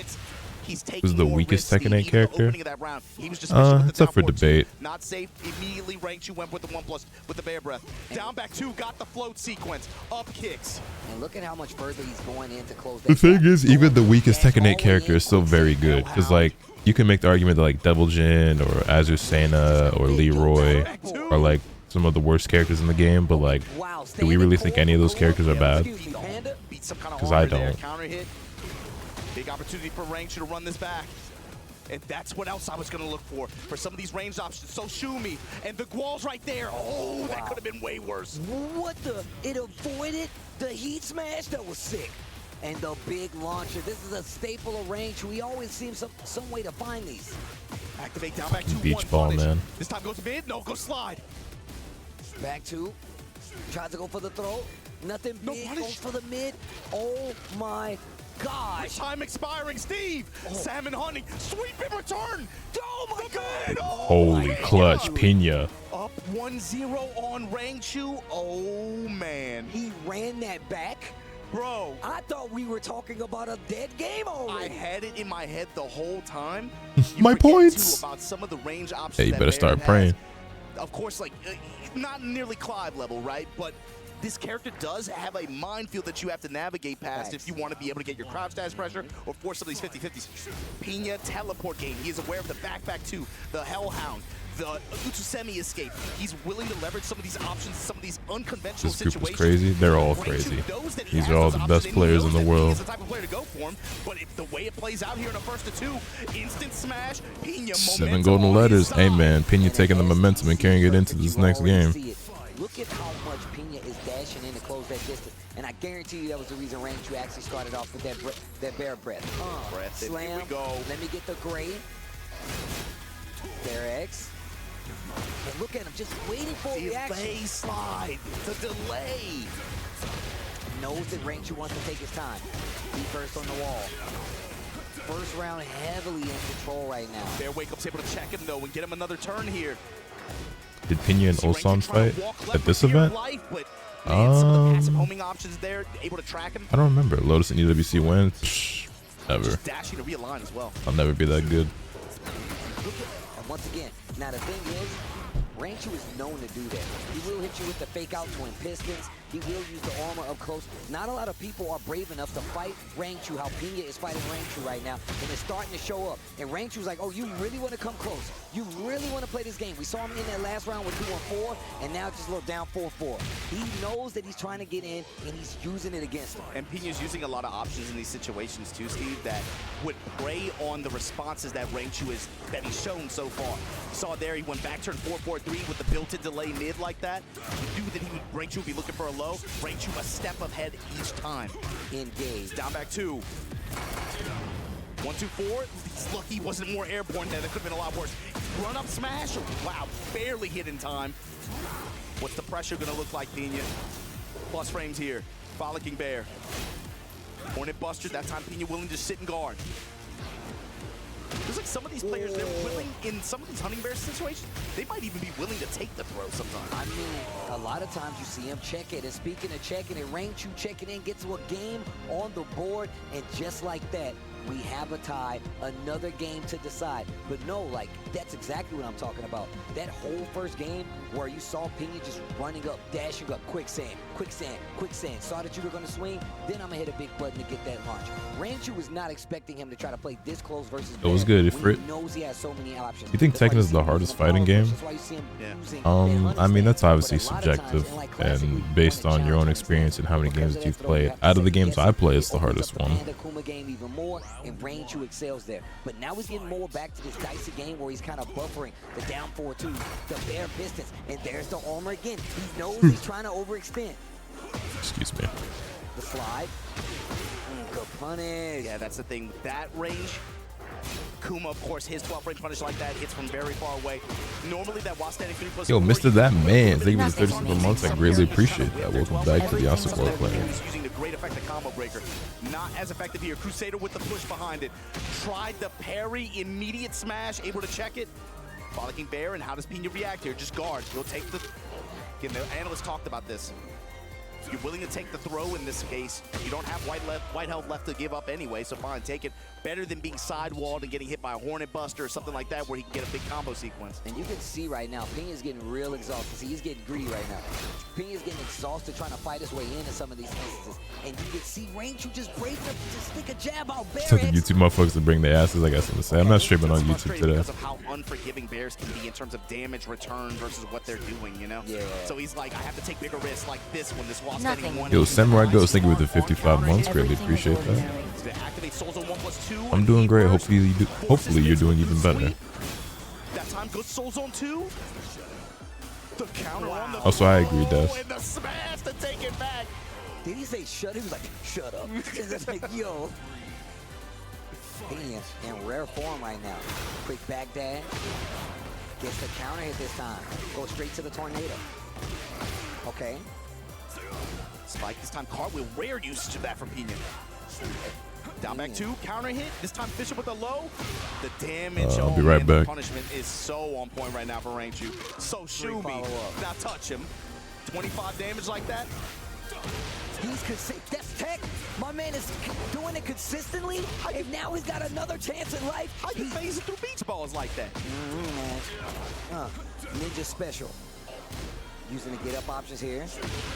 He's taking Who's the more weakest risks. Tekken 8 Even the character? opening of that round, he was just fishing with It's the up for down 4-2. debate. Not safe. Immediately ranked. You went with the 1+ with the bear breath. Down back 2, got the float sequence. Up kicks. And look at how much further he's going in to close that The thing gap. is, even the weakest Going Tekken 8 all the way character in, is still very good. Because, like, you can make the argument that, like, Devil Jin or Azucena or Leroy are, like, some of the worst characters in the game. But, like, Wow, do we really think any of those characters are bad? Excuse me, Panda? Beat some kind of 'Cause I armor there. don't. Counter hit. Big opportunity for Rangchu to run this back. And that's what else I was going to look for some of these range options. So Shumi and the Gual's right there. Oh, that could have been way worse. What the? It avoided the heat smash? That was sick. And the big launcher. This is a staple of range. We always seem some way to find these. Activate down back 2. Beach ball, man. This time goes mid. No, go slide. Back 2. Tries to go for the throw. Nothing No big. punish. Goes for the mid. Oh my gosh. Time expiring. Steve. Salmon hunting. Sweep in return. Oh my god. Holy clutch, Pina. Up 1-0 on Rangchu. Oh man. He ran that back. Bro. I thought we were talking about a dead game I already. had it in my head the whole time. My forget, points. Too, about some of the range options. Hey, you that better Baron start has. praying. Of course, like not nearly Clive level, right? But this character does have a minefield that you have to navigate past if you want to be able to get your crouch dash pressure or force some of these 50-50s. Pina teleport game. He is aware of the backpack 2, the Hellhound, the Utsusemi escape. He's willing to leverage some of these options, some of these unconventional This group situations. is crazy. They're all Rangchu crazy. knows that he These has are all those the options, best and he players in knows the that world. He's the type of player to go for him, but if the way it plays out here in the first of 2, instant smash, Pina 7 momentum golden on his letters. side. Hey, man. Pina taking the momentum and carrying it into this next game. Look at how much Pina is dashing in to close that distance. And I guarantee you that was the reason Rangchu actually started off with that bear breath. Breath, and Slam. here we go. Let me get the gray. Bear X. And look at him just waiting for a reaction. Delay slide, the delay. Knows that Rangchu wants to take his time. Be first on the wall. First round heavily in control right now. Bear Wake Up's able to check him though and get him another turn here. Did Pina and See Rangchu Ulsan trying to fight walk left at this for dear event? life, but man, some of the passive homing options there, able to track him. I don't remember. Lotus and EWC wins? Psh, never. Just dashing to realign as well. I'll never be that good. And once again, now the thing is, Rangchu is known to do that. He will hit you with the fake out twin pistons. He will use the armor up close. Not a lot of people are brave enough to fight Rangchu, how Pina is fighting Rangchu right now. And it's starting to show up. And Rangchu's like, oh, you really want to come close? You really want to play this game? We saw him in that last round with 2-4, and now just a little down 4-4. He knows that he's trying to get in, and he's using it against him. And Pina's using a lot of options in these situations too, Steve, that would prey on the responses that Rangchu that he's shown so far. You saw there, he went back turn 4-4-3 with the built-in delay mid like that. You knew that Rangchu would be looking for a low. Rangchu a step ahead each time. Engage. Down back 2. 1-2-4. He's lucky he wasn't more airborne there. That could have been a lot worse. Run up smash. Wow, barely hit in time. What's the pressure going to look like, Pina? Plus frames here. Frolicking Bear. Hornet Buster. That time Pina willing to sit and guard. There's like some of these players, they're willing, in some of these Hunting Bear situations, they might even be willing to take the throw sometimes. I mean, a lot of times you see him check it. And speaking of checking it, Rangchu checking in, gets to a game on the board, and just like that, we have a tie, another game to decide. But no, like, that's exactly what I'm talking about. That whole first game where you saw Pina just running up, dashing up, quicksand, quicksand, quicksand. Saw that you were going to swing, then I'm going to hit a big button to get that launch. Rangchu was not expecting him to try to play this close versus It was Bear. good. He knows he has so many options. You think That's why Tekken you is see the him hardest using fighting game? That's why you see him using I mean, that's obviously but a lot of times, subjective in like classic, we and based wanna on your own challenge experience and how many because games of that you've that throw, you played. have to Out of the second games guess I it. play, It it's the opens hardest up the one. Panda Kuma game even more, and Rangchu excels there. But now he's getting more back to this dicey game where he's kind of buffering the down 4-2, the Bear Pistons, and there's the armor again. He knows he's trying to overextend. Excuse me. The slide. Good punish. Yeah, that's the thing. That range, Kuma, of course, his 12-range punish like that hits from very far away. Normally, that while standing 3+4. Yo, Mr. That Man, thank you for the 37 months. I greatly appreciate that. Welcome back to the Asakura player. He's using the great effect of combo breaker. Not as effective here. Crusader with the push behind it. Tried the parry, immediate smash, able to check it. Frolicking Bear, and how does Pina react here? Just guard. He'll take the... Again, the analyst talked about this. You're willing to take the throw in this case. You don't have white health left to give up anyway, so fine, take it. Better than being sidewalled and getting hit by a Hornet Buster or something like that where he can get a big combo sequence. And you can see right now, Pena's getting real exhausted. See, he's getting greedy right now. Pena's getting exhausted trying to fight his way into some of these instances. And you can see Rangchu just brave enough to just stick a jab out Bear. So the YouTube motherfuckers to bring their asses, I got something to say. I'm not streaming on YouTube today. Because of how unforgiving Bears can be in terms of damage return versus what they're doing, you know? Yeah. So he's like, I have to take bigger risks like this one, this while standing one. Yo, Samurai Ghost, thank you with the 55 months. Greatly appreciate that. I'm doing great. Hopefully you're doing even better. That time goes Soul Zone 2. The counter on the Also, I agree, Des. and the smash to take it back. Did he say shut? He was like, shut up. It's like, yo. Pena in rare form right now. Quick back dash. Gets the counter hit this time. Goes straight to the tornado. Okay. Spike this time, cartwheel, rare usage of that from Pena. Down back 2, counter hit, this time Fisher with a low. The damage, I'll be right back. The punishment is so on point right now for Rangchu. So Shumi, now touch him. 25 damage like that. He's that's tech. My man is doing it consistently, and now he's got another chance in life. How you phase it through beach balls like that? Ninja special. Using the get-up options here.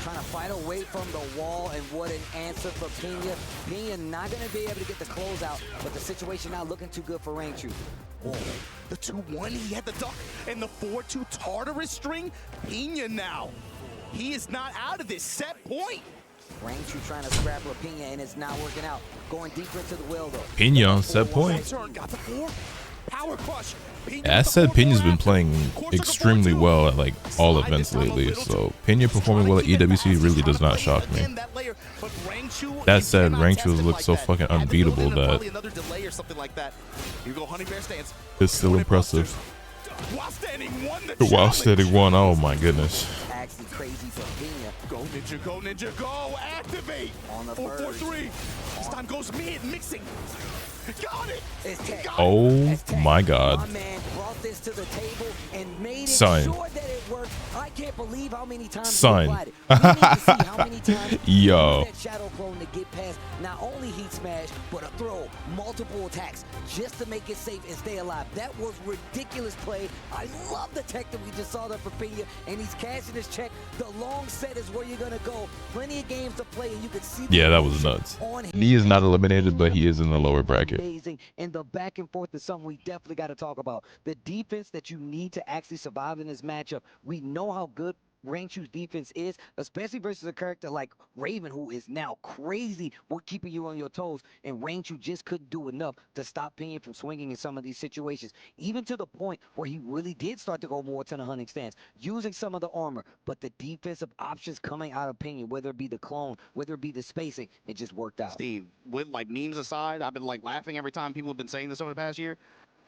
Trying to fight away from the wall, and what an answer for Pena. Pena not going to be able to get the closeout, but the situation not looking too good for Rangchu. Oh, the 2-1, he had the duck, and the 4-2 Tartarus string. Pena now. He is not out of this set point. Rangchu trying to scrap with Pena, and it's not working out. Going deeper into the well, though. Pena on set point. Got the 4. Power crush. As said, Pena's been playing extremely well at like all events lately, so Pena performing well at EWC really does not shock me. That said, Rangchu looks so fucking unbeatable that it's still impressive. While standing one, oh my goodness. Actually crazy for Pena. Go Ninja, go Ninja, go! Activate! On the 4-4-3. This time goes mid, mixing. Got it! Oh my god. My man brought this to the table and made it Son. sure that it worked. I can't believe how many times Son. he applied it. We need to see how many times he Yo. used that shadow clone to get past not only heat smash, but a throw, multiple attacks, just to make it safe and stay alive. That was ridiculous play. I love the tech that we just saw there for Pena, and he's cashing his check. The long set is where you're gonna go. Plenty of games to play, and you can see. Yeah, that was nuts. On his He is not eliminated, but he is in the lower bracket. amazing, and the back and forth is something we definitely got to talk about. The defense that you need to actually survive in this matchup. We know how good Rangchu's defense is, especially versus a character like Raven, who is now crazy. We're keeping you on your toes, and Rangchu just couldn't do enough to stop Pena from swinging in some of these situations, even to the point where he really did start to go more to the hunting stance, using some of the armor, but the defensive options coming out of Pena, whether it be the clone, whether it be the spacing, it just worked out. Steve, with like memes aside, I've been like laughing every time people have been saying this over the past year.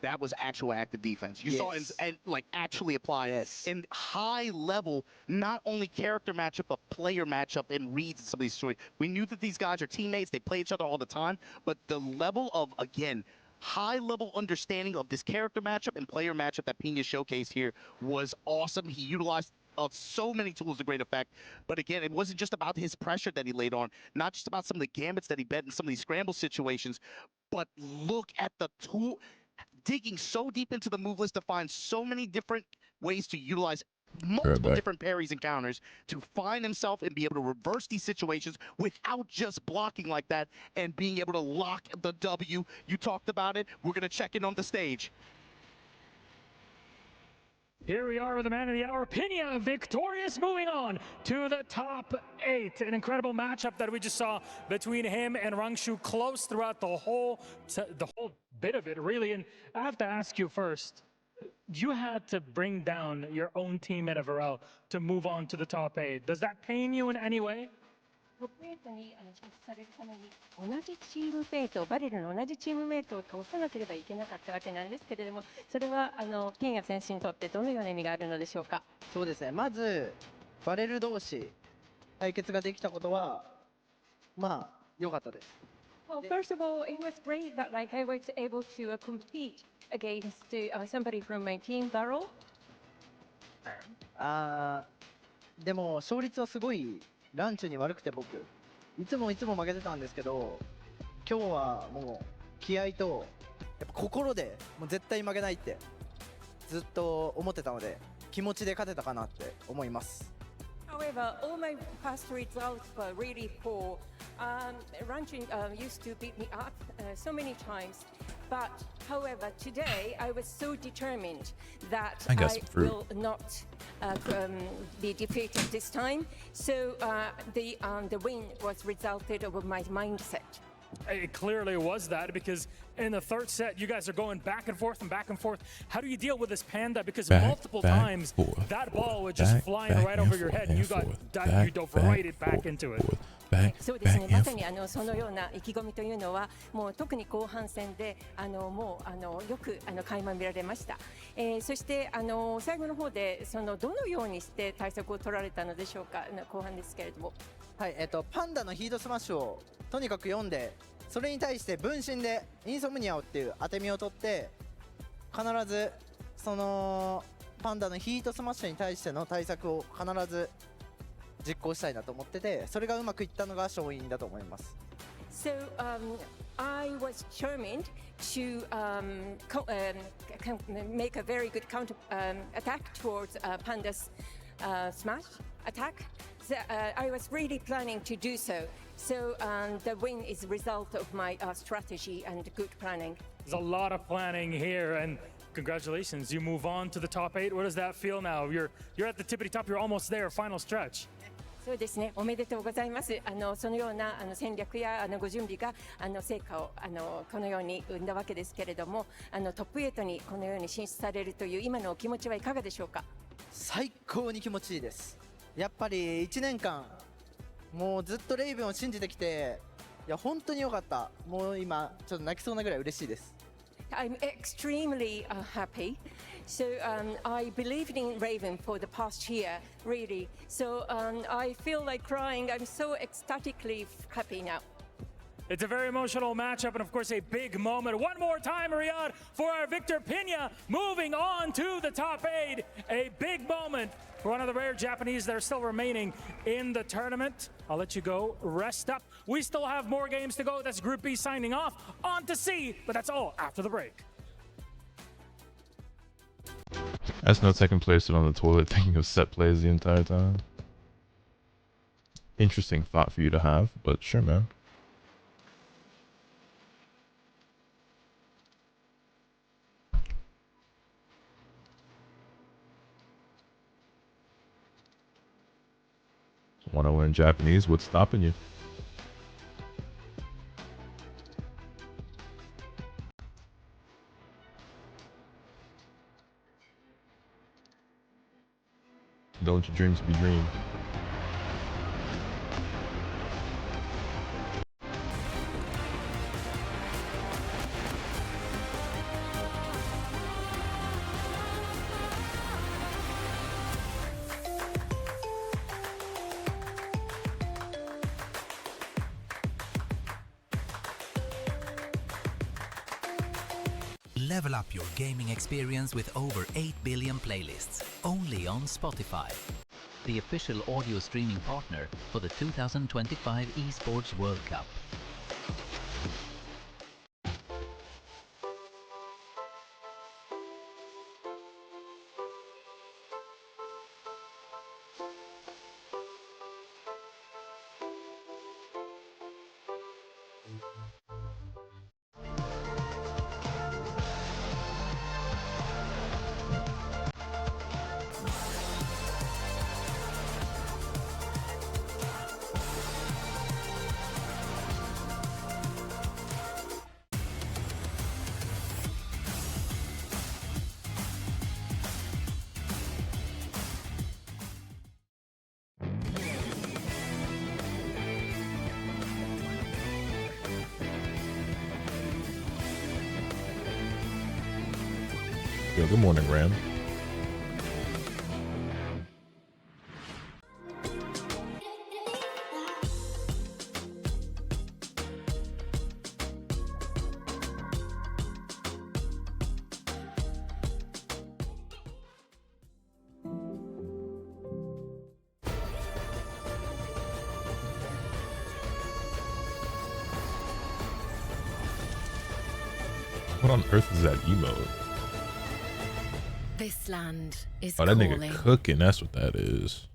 That was actual active defense. You saw it and like actually apply in high level, not only character matchup, but player matchup and reads in some of these stories. We knew that these guys are teammates. They play each other all the time, but the level of, again, high level understanding of this character matchup and player matchup that Pena showcased here was awesome. He utilized so many tools to great effect, but again, it wasn't just about his pressure that he laid on, not just about some of the gambits that he bet in some of these scramble situations, but look at the tool, digging so deep into the move list to find so many different ways to utilize multiple different parries and counters to find himself and be able to reverse these situations without just blocking like that and being able to lock the W. You talked about it. We're going to check in on the stage. Here we are with the man of the hour, Pena, victorious, moving on to the top 8. An incredible matchup that we just saw between him and Rangchu, close throughout the whole bit of it, really. And I have to ask you first, you had to bring down your own teammate of Varel to move on to the top 8. Does that pain you in any way? トップ8に出されるために同じチームメイト、バレルの同じチームメイトを倒さなければいけなかったわけなんですけれども、それはケンヤ選手にとってどのような意味があるのでしょうか。そうですね。まずバレル同士対決ができたことはまあ良かったです。Well, first of all, it was great that like I was able to compete against somebody from my team, Varel. でも勝率はすごいランチュに悪くて僕いつも負けてたんですけど、今日はもう気合とやっぱ心でもう絶対負けないってずっと思ってたので、気持ちで勝てたかなって思います。 However, all my past results were really poor. Ranjin used to beat me up so many times. But, however, today I was so determined that I got I some fruit. will not be defeated this time. So the win was resulted of my mindset. It clearly was that, because in the third set, you guys are going back and forth and back and forth. How do you deal with this Panda? Because multiple times that ball was just flying right over your head, and you dove right back into it. そうですね、まさにそのような意気込みというのは、もう特に後半戦でもうよく垣間見られました。そして最後の方でどのようにして対策を取られたのでしょうか、後半ですけれども。はい、パンダのヒートスマッシュをとにかく読んで、それに対して分身でインソムニアをっていう当て身を取って、必ずパンダのヒートスマッシュに対しての対策を必ず実行したいなと思ってて、それがうまくいったのが勝因だと思います。 So I was determined to make a very good counter attack towards Panda's smash attack. So, I was really planning to do so. So the win is a result of my strategy and good planning. There's a lot of planning here, and congratulations, you move on to the top 8. What does that feel now? You're at the tippity top, you're almost there, final stretch. そうですね、おめでとうございます。そのような戦略やご準備が成果をこのように生んだわけですけれども、トップ8にこのように進出されるという今のお気持ちはいかがでしょうか。最高に気持ちいいです。やっぱり1年間もうずっとレイブンを信じてきて、いや本当に良かった。もう今ちょっと泣きそうなぐらい嬉しいです。 I'm extremely happy. So I believed in Raven for the past year, really. So I feel like crying. I'm so ecstatically happy now. It's a very emotional matchup, and of course a big moment. One more time, Riyadh, for our Victor Pina, moving on to the top 8. A big moment for one of the rare Japanese that are still remaining in the tournament. I'll let you go, rest up. We still have more games to go. That's Group B signing off. On to C, but that's all after the break. That's no Tekken player stood on the toilet thinking of set plays the entire time. Interesting thought for you to have, but sure, man. Want to learn Japanese? What's stopping you? Don't your dreams be dreams? Level up your gaming experience with over 8 billion playlists, only on Spotify, the official audio streaming partner for the 2025 Esports World Cup. Yo, good morning, Ram. on earth is that emote? This land is Oh, that calling. nigga cooking. That's what that is.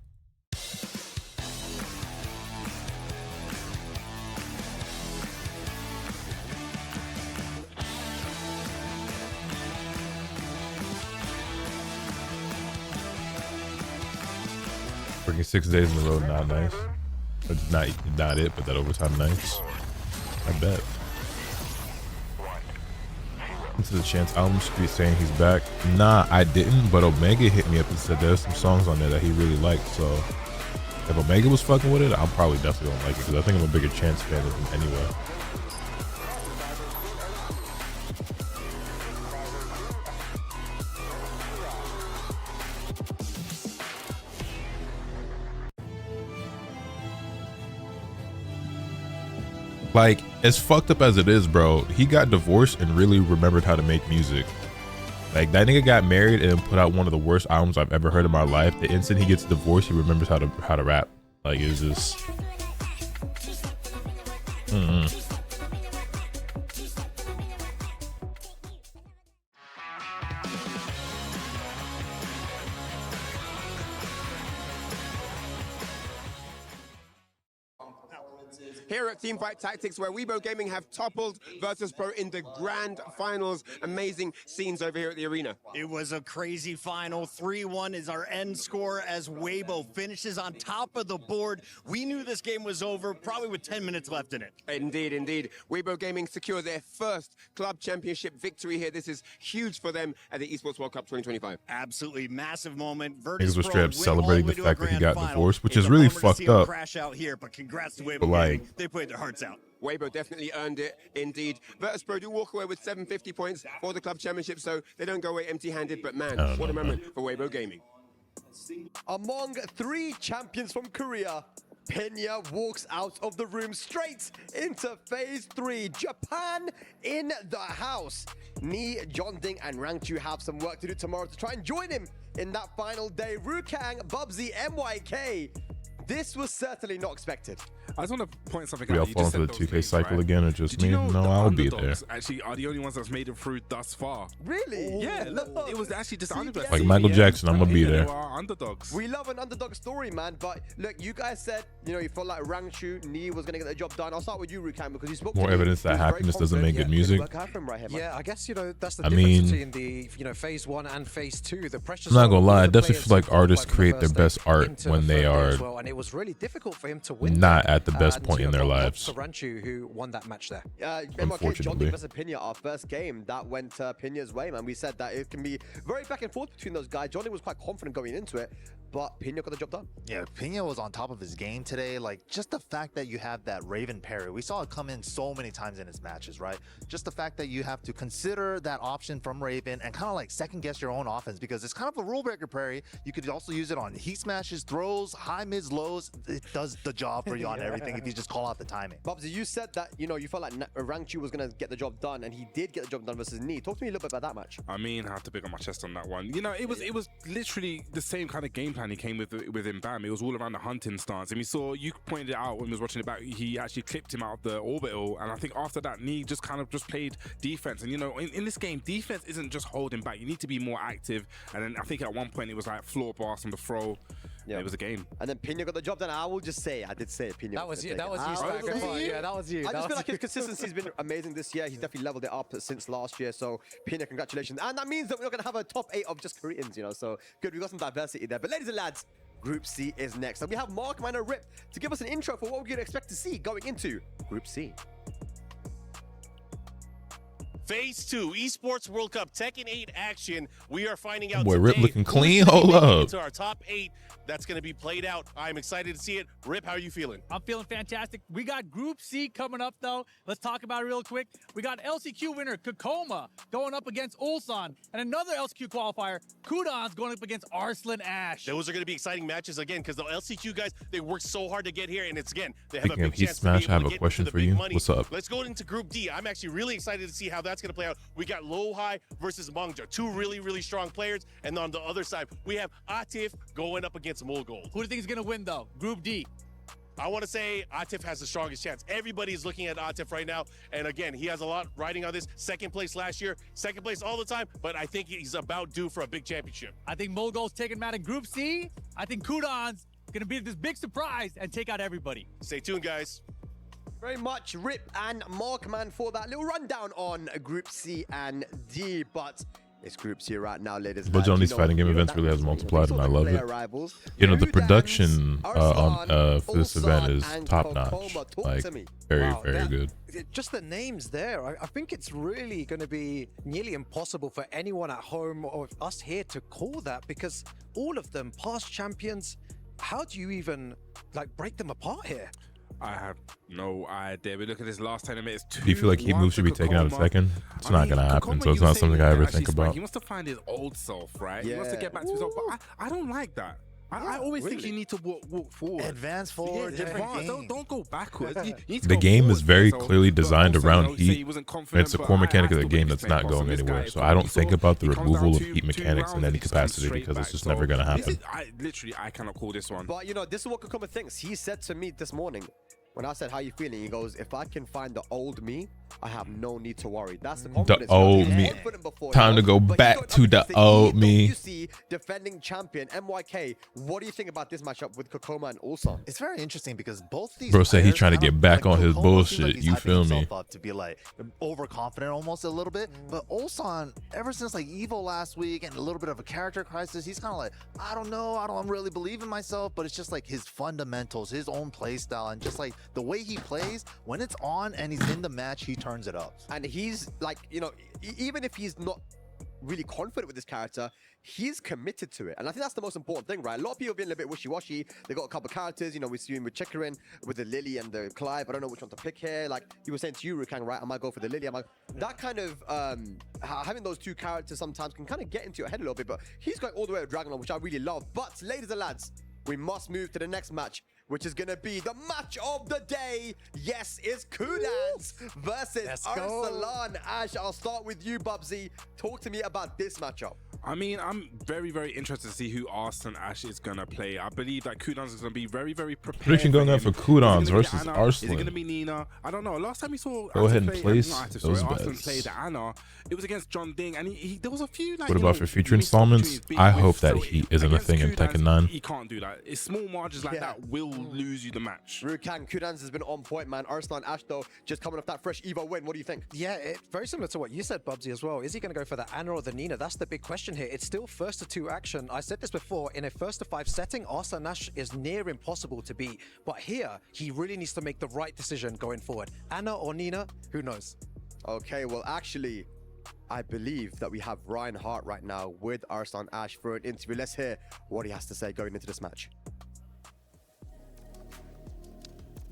Freaking 6 days in a row, not nice. It's not it, but that overtime nice. I bet. Into the Chance album street saying he's back. Nah, I didn't, but Omega hit me up and said there's some songs on there that he really liked. So if Omega was fucking with it, I'm probably definitely gonna like it because I think I'm a bigger Chance fan than him anyway. Like, as fucked up as it is, bro, he got divorced and really remembered how to make music. Like, that nigga got married and put out one of the worst albums I've ever heard in my life. The instant he gets divorced, he remembers how to rap. Like, it's just Here at Teamfight Tactics, where Weibo Gaming have toppled Virtus Pro in the grand finals. Amazing scenes over here at the arena. It was a crazy final. 3-1 is our end score as Weibo finishes on top of the board. We knew this game was over, probably with 10 minutes left in it. Indeed, indeed. Weibo Gaming secure their first club championship victory here. This is huge for them at the Esports World Cup 2025. Absolutely massive moment. niggas was straight up celebrating the fact that he got divorced, which is really fucked up. Crash out here, but congrats to Weibo But like, Gaming. They played their hearts out. Weibo definitely earned it, indeed. Virtus Pro do walk away with 750 points for the club championship, so they don't go away empty-handed. But man, what a moment for Weibo Gaming. Among 3 champions from Korea, Pena walks out of the room straight into phase 3. Japan in the house. Ni, John Ding, and Rangchu have some work to do tomorrow to try and join him in that final day. Rukang, Bubsy, MYK. This was certainly not expected. I just want to point something we all out. fall into the 2K cycle again, or just Did me? you know No, the I'll be there. underdogs actually are the only ones that's made it through thus far. Really? Yeah, look, it was actually just underdogs. Like Michael Jackson, I'm gonna be there. They were underdogs. We love an underdog story, man. But look, you guys said, you know, you felt like Rangchu, Ni was going to get the job done. I'll start with you, Rukang, because you spoke More to evidence that happiness doesn't make good music. Yeah, I guess, you know, that's the I difference mean, between the, you know, phase 1 and phase 2. The pressure. I'm not gonna lie, I definitely feel like artists create their best art when they are and it was really difficult for him to win. not at the best point in their lives. Ranchu, who won that match there. John Ding versus Pena, our first game, that went Pena's way, man. We said that it can be very back and forth between those guys. John Ding was quite confident going into it, but Pena got the job done. Yeah, Pena was on top of his game today. Like, just the fact that you have that Raven parry, we saw it come in so many times in his matches, right? Just the fact that you have to consider that option from Raven and kind of like second guess your own offense, because it's kind of a rule breaker parry. You could also use it on heat smashes, throws, high mids, lows. It does the job for you on everything if you just call out the timing. Bubsy, you said that, you know, you felt like Rangchu was going to get the job done, and he did get the job done versus Ni. Talk to me a little bit about that match. I mean, I have to pick on my chest on that one. You know, it was literally the same kind of game plan he came with him, Bam. It was all around the hunting stance. And we saw, you pointed it out when we was watching it back, he actually clipped him out of the orbital. And I think after that, Ni just kind of just played defense. And, you know, in this game, defense isn't just holding back. You need to be more active. And then I think at one point it was like floor pass on the throw. Yeah, it was a game. And then Pena got the job done. I will just say, I did say Pena. That was you. That was you, Swagger. Yeah, that was you. I just feel like his consistency's been amazing this year. He's definitely leveled it up since last year. So Pena, congratulations. And that means that we're not going to have a top 8 of just Koreans, you know. So good, we got some diversity there. But ladies and lads, Group C is next. And we have Mark Minor Rip to give us an intro for what we're going to expect to see going into Group C. Phase 2, Esports World Cup Tekken 8 action. We are finding out Boy, today Rip looking who's clean. gonna be Hold making it up. to our top 8. That's going to be played out. I'm excited to see it. Rip, how are you feeling? I'm feeling fantastic. We got Group C coming up, though. Let's talk about it real quick. We got LCQ winner Kokoma going up against Ulsan, and another LCQ qualifier, Kudon's going up against Arslan Ash. Those are going to be exciting matches again because the LCQ guys, they worked so hard to get here, and it's again, they have Speaking a of big Heat chance Smash, to be I able have to a get question to the for big you. money. What's up? Let's go into Group D. I'm actually really excited to see how that's going to play out. We got Low High versus Mangja, 2 really, really strong players, and on the other side, we have Atif going up against Mulgol. Who do you think is going to win, though? Group D. I want to say Atif has the strongest chance. Everybody's looking at Atif right now. And again, he has a lot riding on this. Second place last year, second place all the time. But I think he's about due for a big championship. I think Mogul's taking Matt in Group C. I think Kudon's going to be this big surprise and take out everybody. Stay tuned, guys. Very much Rip and Markman for that little rundown on Group C and D. But it's Group C right now, ladies and But on these fighting game events really has multiplied, and I love it. You know, the production for this event is top notch. Like, very, very good. Just the names there, I think it's really going to be nearly impossible for anyone at home or us here to call that, because all of them past champions. How do you even like break them apart here? I have no idea. We look at this last tournament. It's 2-1. Do you feel like Heatmove should be taken out of Tekken? It's not going to happen, so it's not something I ever think about. He wants to find his old self, right? He wants to get back to his old, but I don't like that. I always think you need to walk forward. Advance forward, different game. Don't go backwards. You need to The go game forward. is very So, clearly designed also, around say he heat. wasn't And confident, it's a but core I mechanic of have the to game believe that's his not main going boss. This anywhere. guy, So I don't think about the he comes removal down of to heat 2 mechanics in rounds any and he comes capacity straight because it's back. just So never going to happen. I cannot call this one. But you know, this is what Kokoma thinks. He said to me this morning, when I said, how you feeling? He goes, if I can find the old me, I have no need to worry. That's the confidence. The old me. Before, Time to go back to the old me. EWC defending champion, MYK. What do you think about this matchup with Kokoma and Ulsan? It's very interesting because both these Bro said he's players trying to kind get of, back on his Kokoma seems bullshit. like he's You hyping feel me? himself up to be like overconfident almost a little bit. But Ulsan, ever since like Evo last week and a little bit of a character crisis, he's kind of like, I don't know, I don't really believe in myself. But it's just like his fundamentals, his own play style, and just like the way he plays. When it's on and he's in the match, he turns it up. And he's like, you know, even if he's not really confident with this character, he's committed to it. And I think that's the most important thing, right? A lot of people have been a little bit wishy-washy. They got a couple of characters, you know, we see him with Chikarin, with the Lily and the Clive. I don't know which one to pick here. Like he was saying to you, Rukang, right? I might go for the Lily. That kind of having those two characters sometimes can kind of get into your head a little bit, but he's going all the way with Dragonlord, which I really love. But ladies and lads, we must move to the next match, which is going to be the match of the day. Yes, it's Kudans versus Arsalan. Ash, I'll start with you, Bubsy. Talk to me about this matchup. I mean, I'm very, very interested to see who Arslan Ash is going to play. I believe that Kudans is going to be very, very prepared. Prediction going up for Kudans versus Is it Arslan. going to be Nina? I don't know. Last time we saw Go ahead and place those Arslan bets. play the Anna, it was against John Ding, and there was a few like. What about for future installments? I hope that heat isn't a thing in Tekken 9. He can't do that. It's small margins like that will lose you the match. Rukang, Kudans has been on point, man. Arslan Ash, though, just coming off that fresh Evo win. What do you think? Yeah, very similar to what you said, Bubsy, as well. Is he going to go for the Anna or the Nina? That's the big question here. It's still first to 2 action. I said this before, in a first to 5 setting, Arslan Ash is near impossible to beat. But here, he really needs to make the right decision going forward. Anna or Nina, who knows? Okay, well, actually, I believe that we have Ryan Hart right now with Arslan Ash for an interview. Let's hear what he has to say going into this match.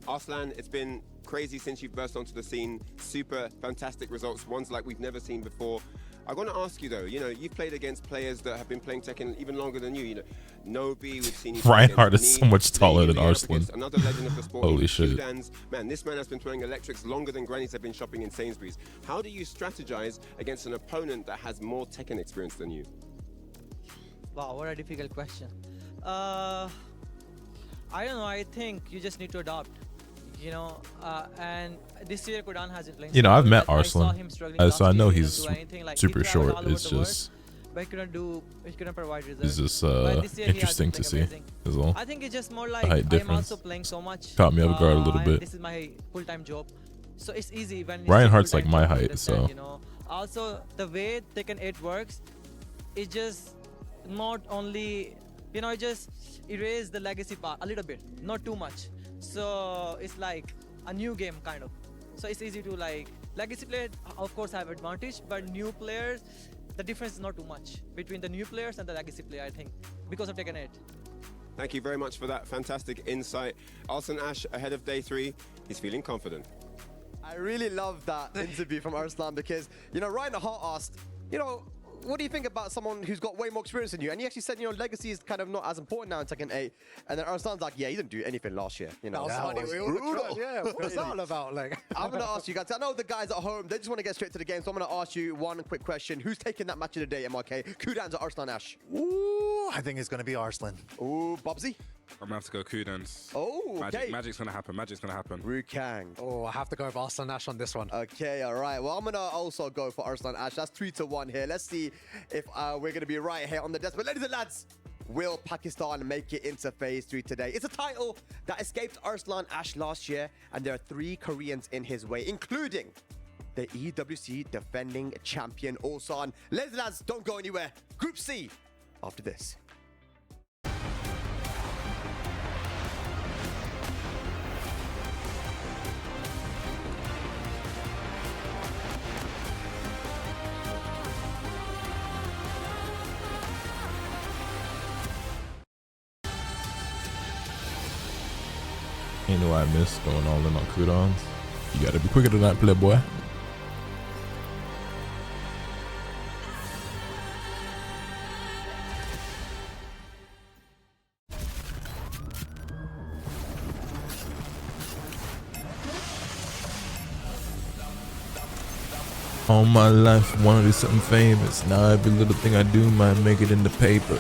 Arslan, it's been crazy since you've burst onto the scene. Super fantastic results, ones like we've never seen before. I want to ask you though, you know, you've played against players that have been playing Tekken even longer than you. You know, Nobi, we've seen you. Reinhardt is so much taller than Arslan. Another legend of the sport. Holy shit. Kudans. Man, this man has been throwing electrics longer than grannies have been shopping in Sainsbury's. How do you strategize against an opponent that has more Tekken experience than you? Wow, what a difficult question. I don't know, I think you just need to adopt. You know, and this year Kudan has been playing. You know, I've met I saw Arslan, him struggling so I last know year. He he's couldn't do anything. Like, super he traveled short. all over It's the world, just but he couldn't provide results. it's just But this year he has interesting been to playing see. amazing. Is all. I think it's just more The like height I'm difference also playing so much. caught me off guard a little bit. This is my full-time job, so it's easy when Reinhardt's like my full-time job to height, understand, so you know. Also, the way Tekken 8 works, it just not only, you know, it just erase the legacy part a little bit, not too much. So it's like a new game kind of. So it's easy to like legacy players of course have advantage, but new players, the difference is not too much between the new players and the legacy player, I think, because of Tekken 8. Thank you very much for that fantastic insight. Arslan Ash ahead of day 3. He's feeling confident. I really love that interview from Arslan because, you know, Ryan Hart asked, you know, what do you think about someone who's got way more experience than you? And he actually said, you know, legacy is kind of not as important now in Tekken 8. And then Arslan's like, yeah, he didn't do anything last year. You know, That was funny. We all tried, yeah, what was that all about? Like, I'm going to ask you guys. I know the guys at home, they just want to get straight to the game. So I'm going to ask you one quick question. Who's taking that match of the day, MRK? Kudans or Arslan Ash? Ooh, I think it's going to be Arslan. Ooh, Bubsy? I'm gonna have to go Kudans. Oh, okay. Magic's gonna happen. Magic's gonna happen. Rukang. Oh, I have to go with Arslan Ash on this one. Okay, all right. Well, I'm gonna also go for Arslan Ash. That's 3-1 here. Let's see if we're gonna be right here on the desk. But ladies and lads, will Pakistan make it into phase 3 today? It's a title that escaped Arslan Ash last year, and there are 3 Koreans in his way, including the EWC defending champion Ulsan. Ladies and lads, don't go anywhere. Group C after this. You know what I missed going all in on cooldowns? You gotta be quicker than that, playboy. All my life wanted to do something famous. Now every little thing I do might make it in the paper.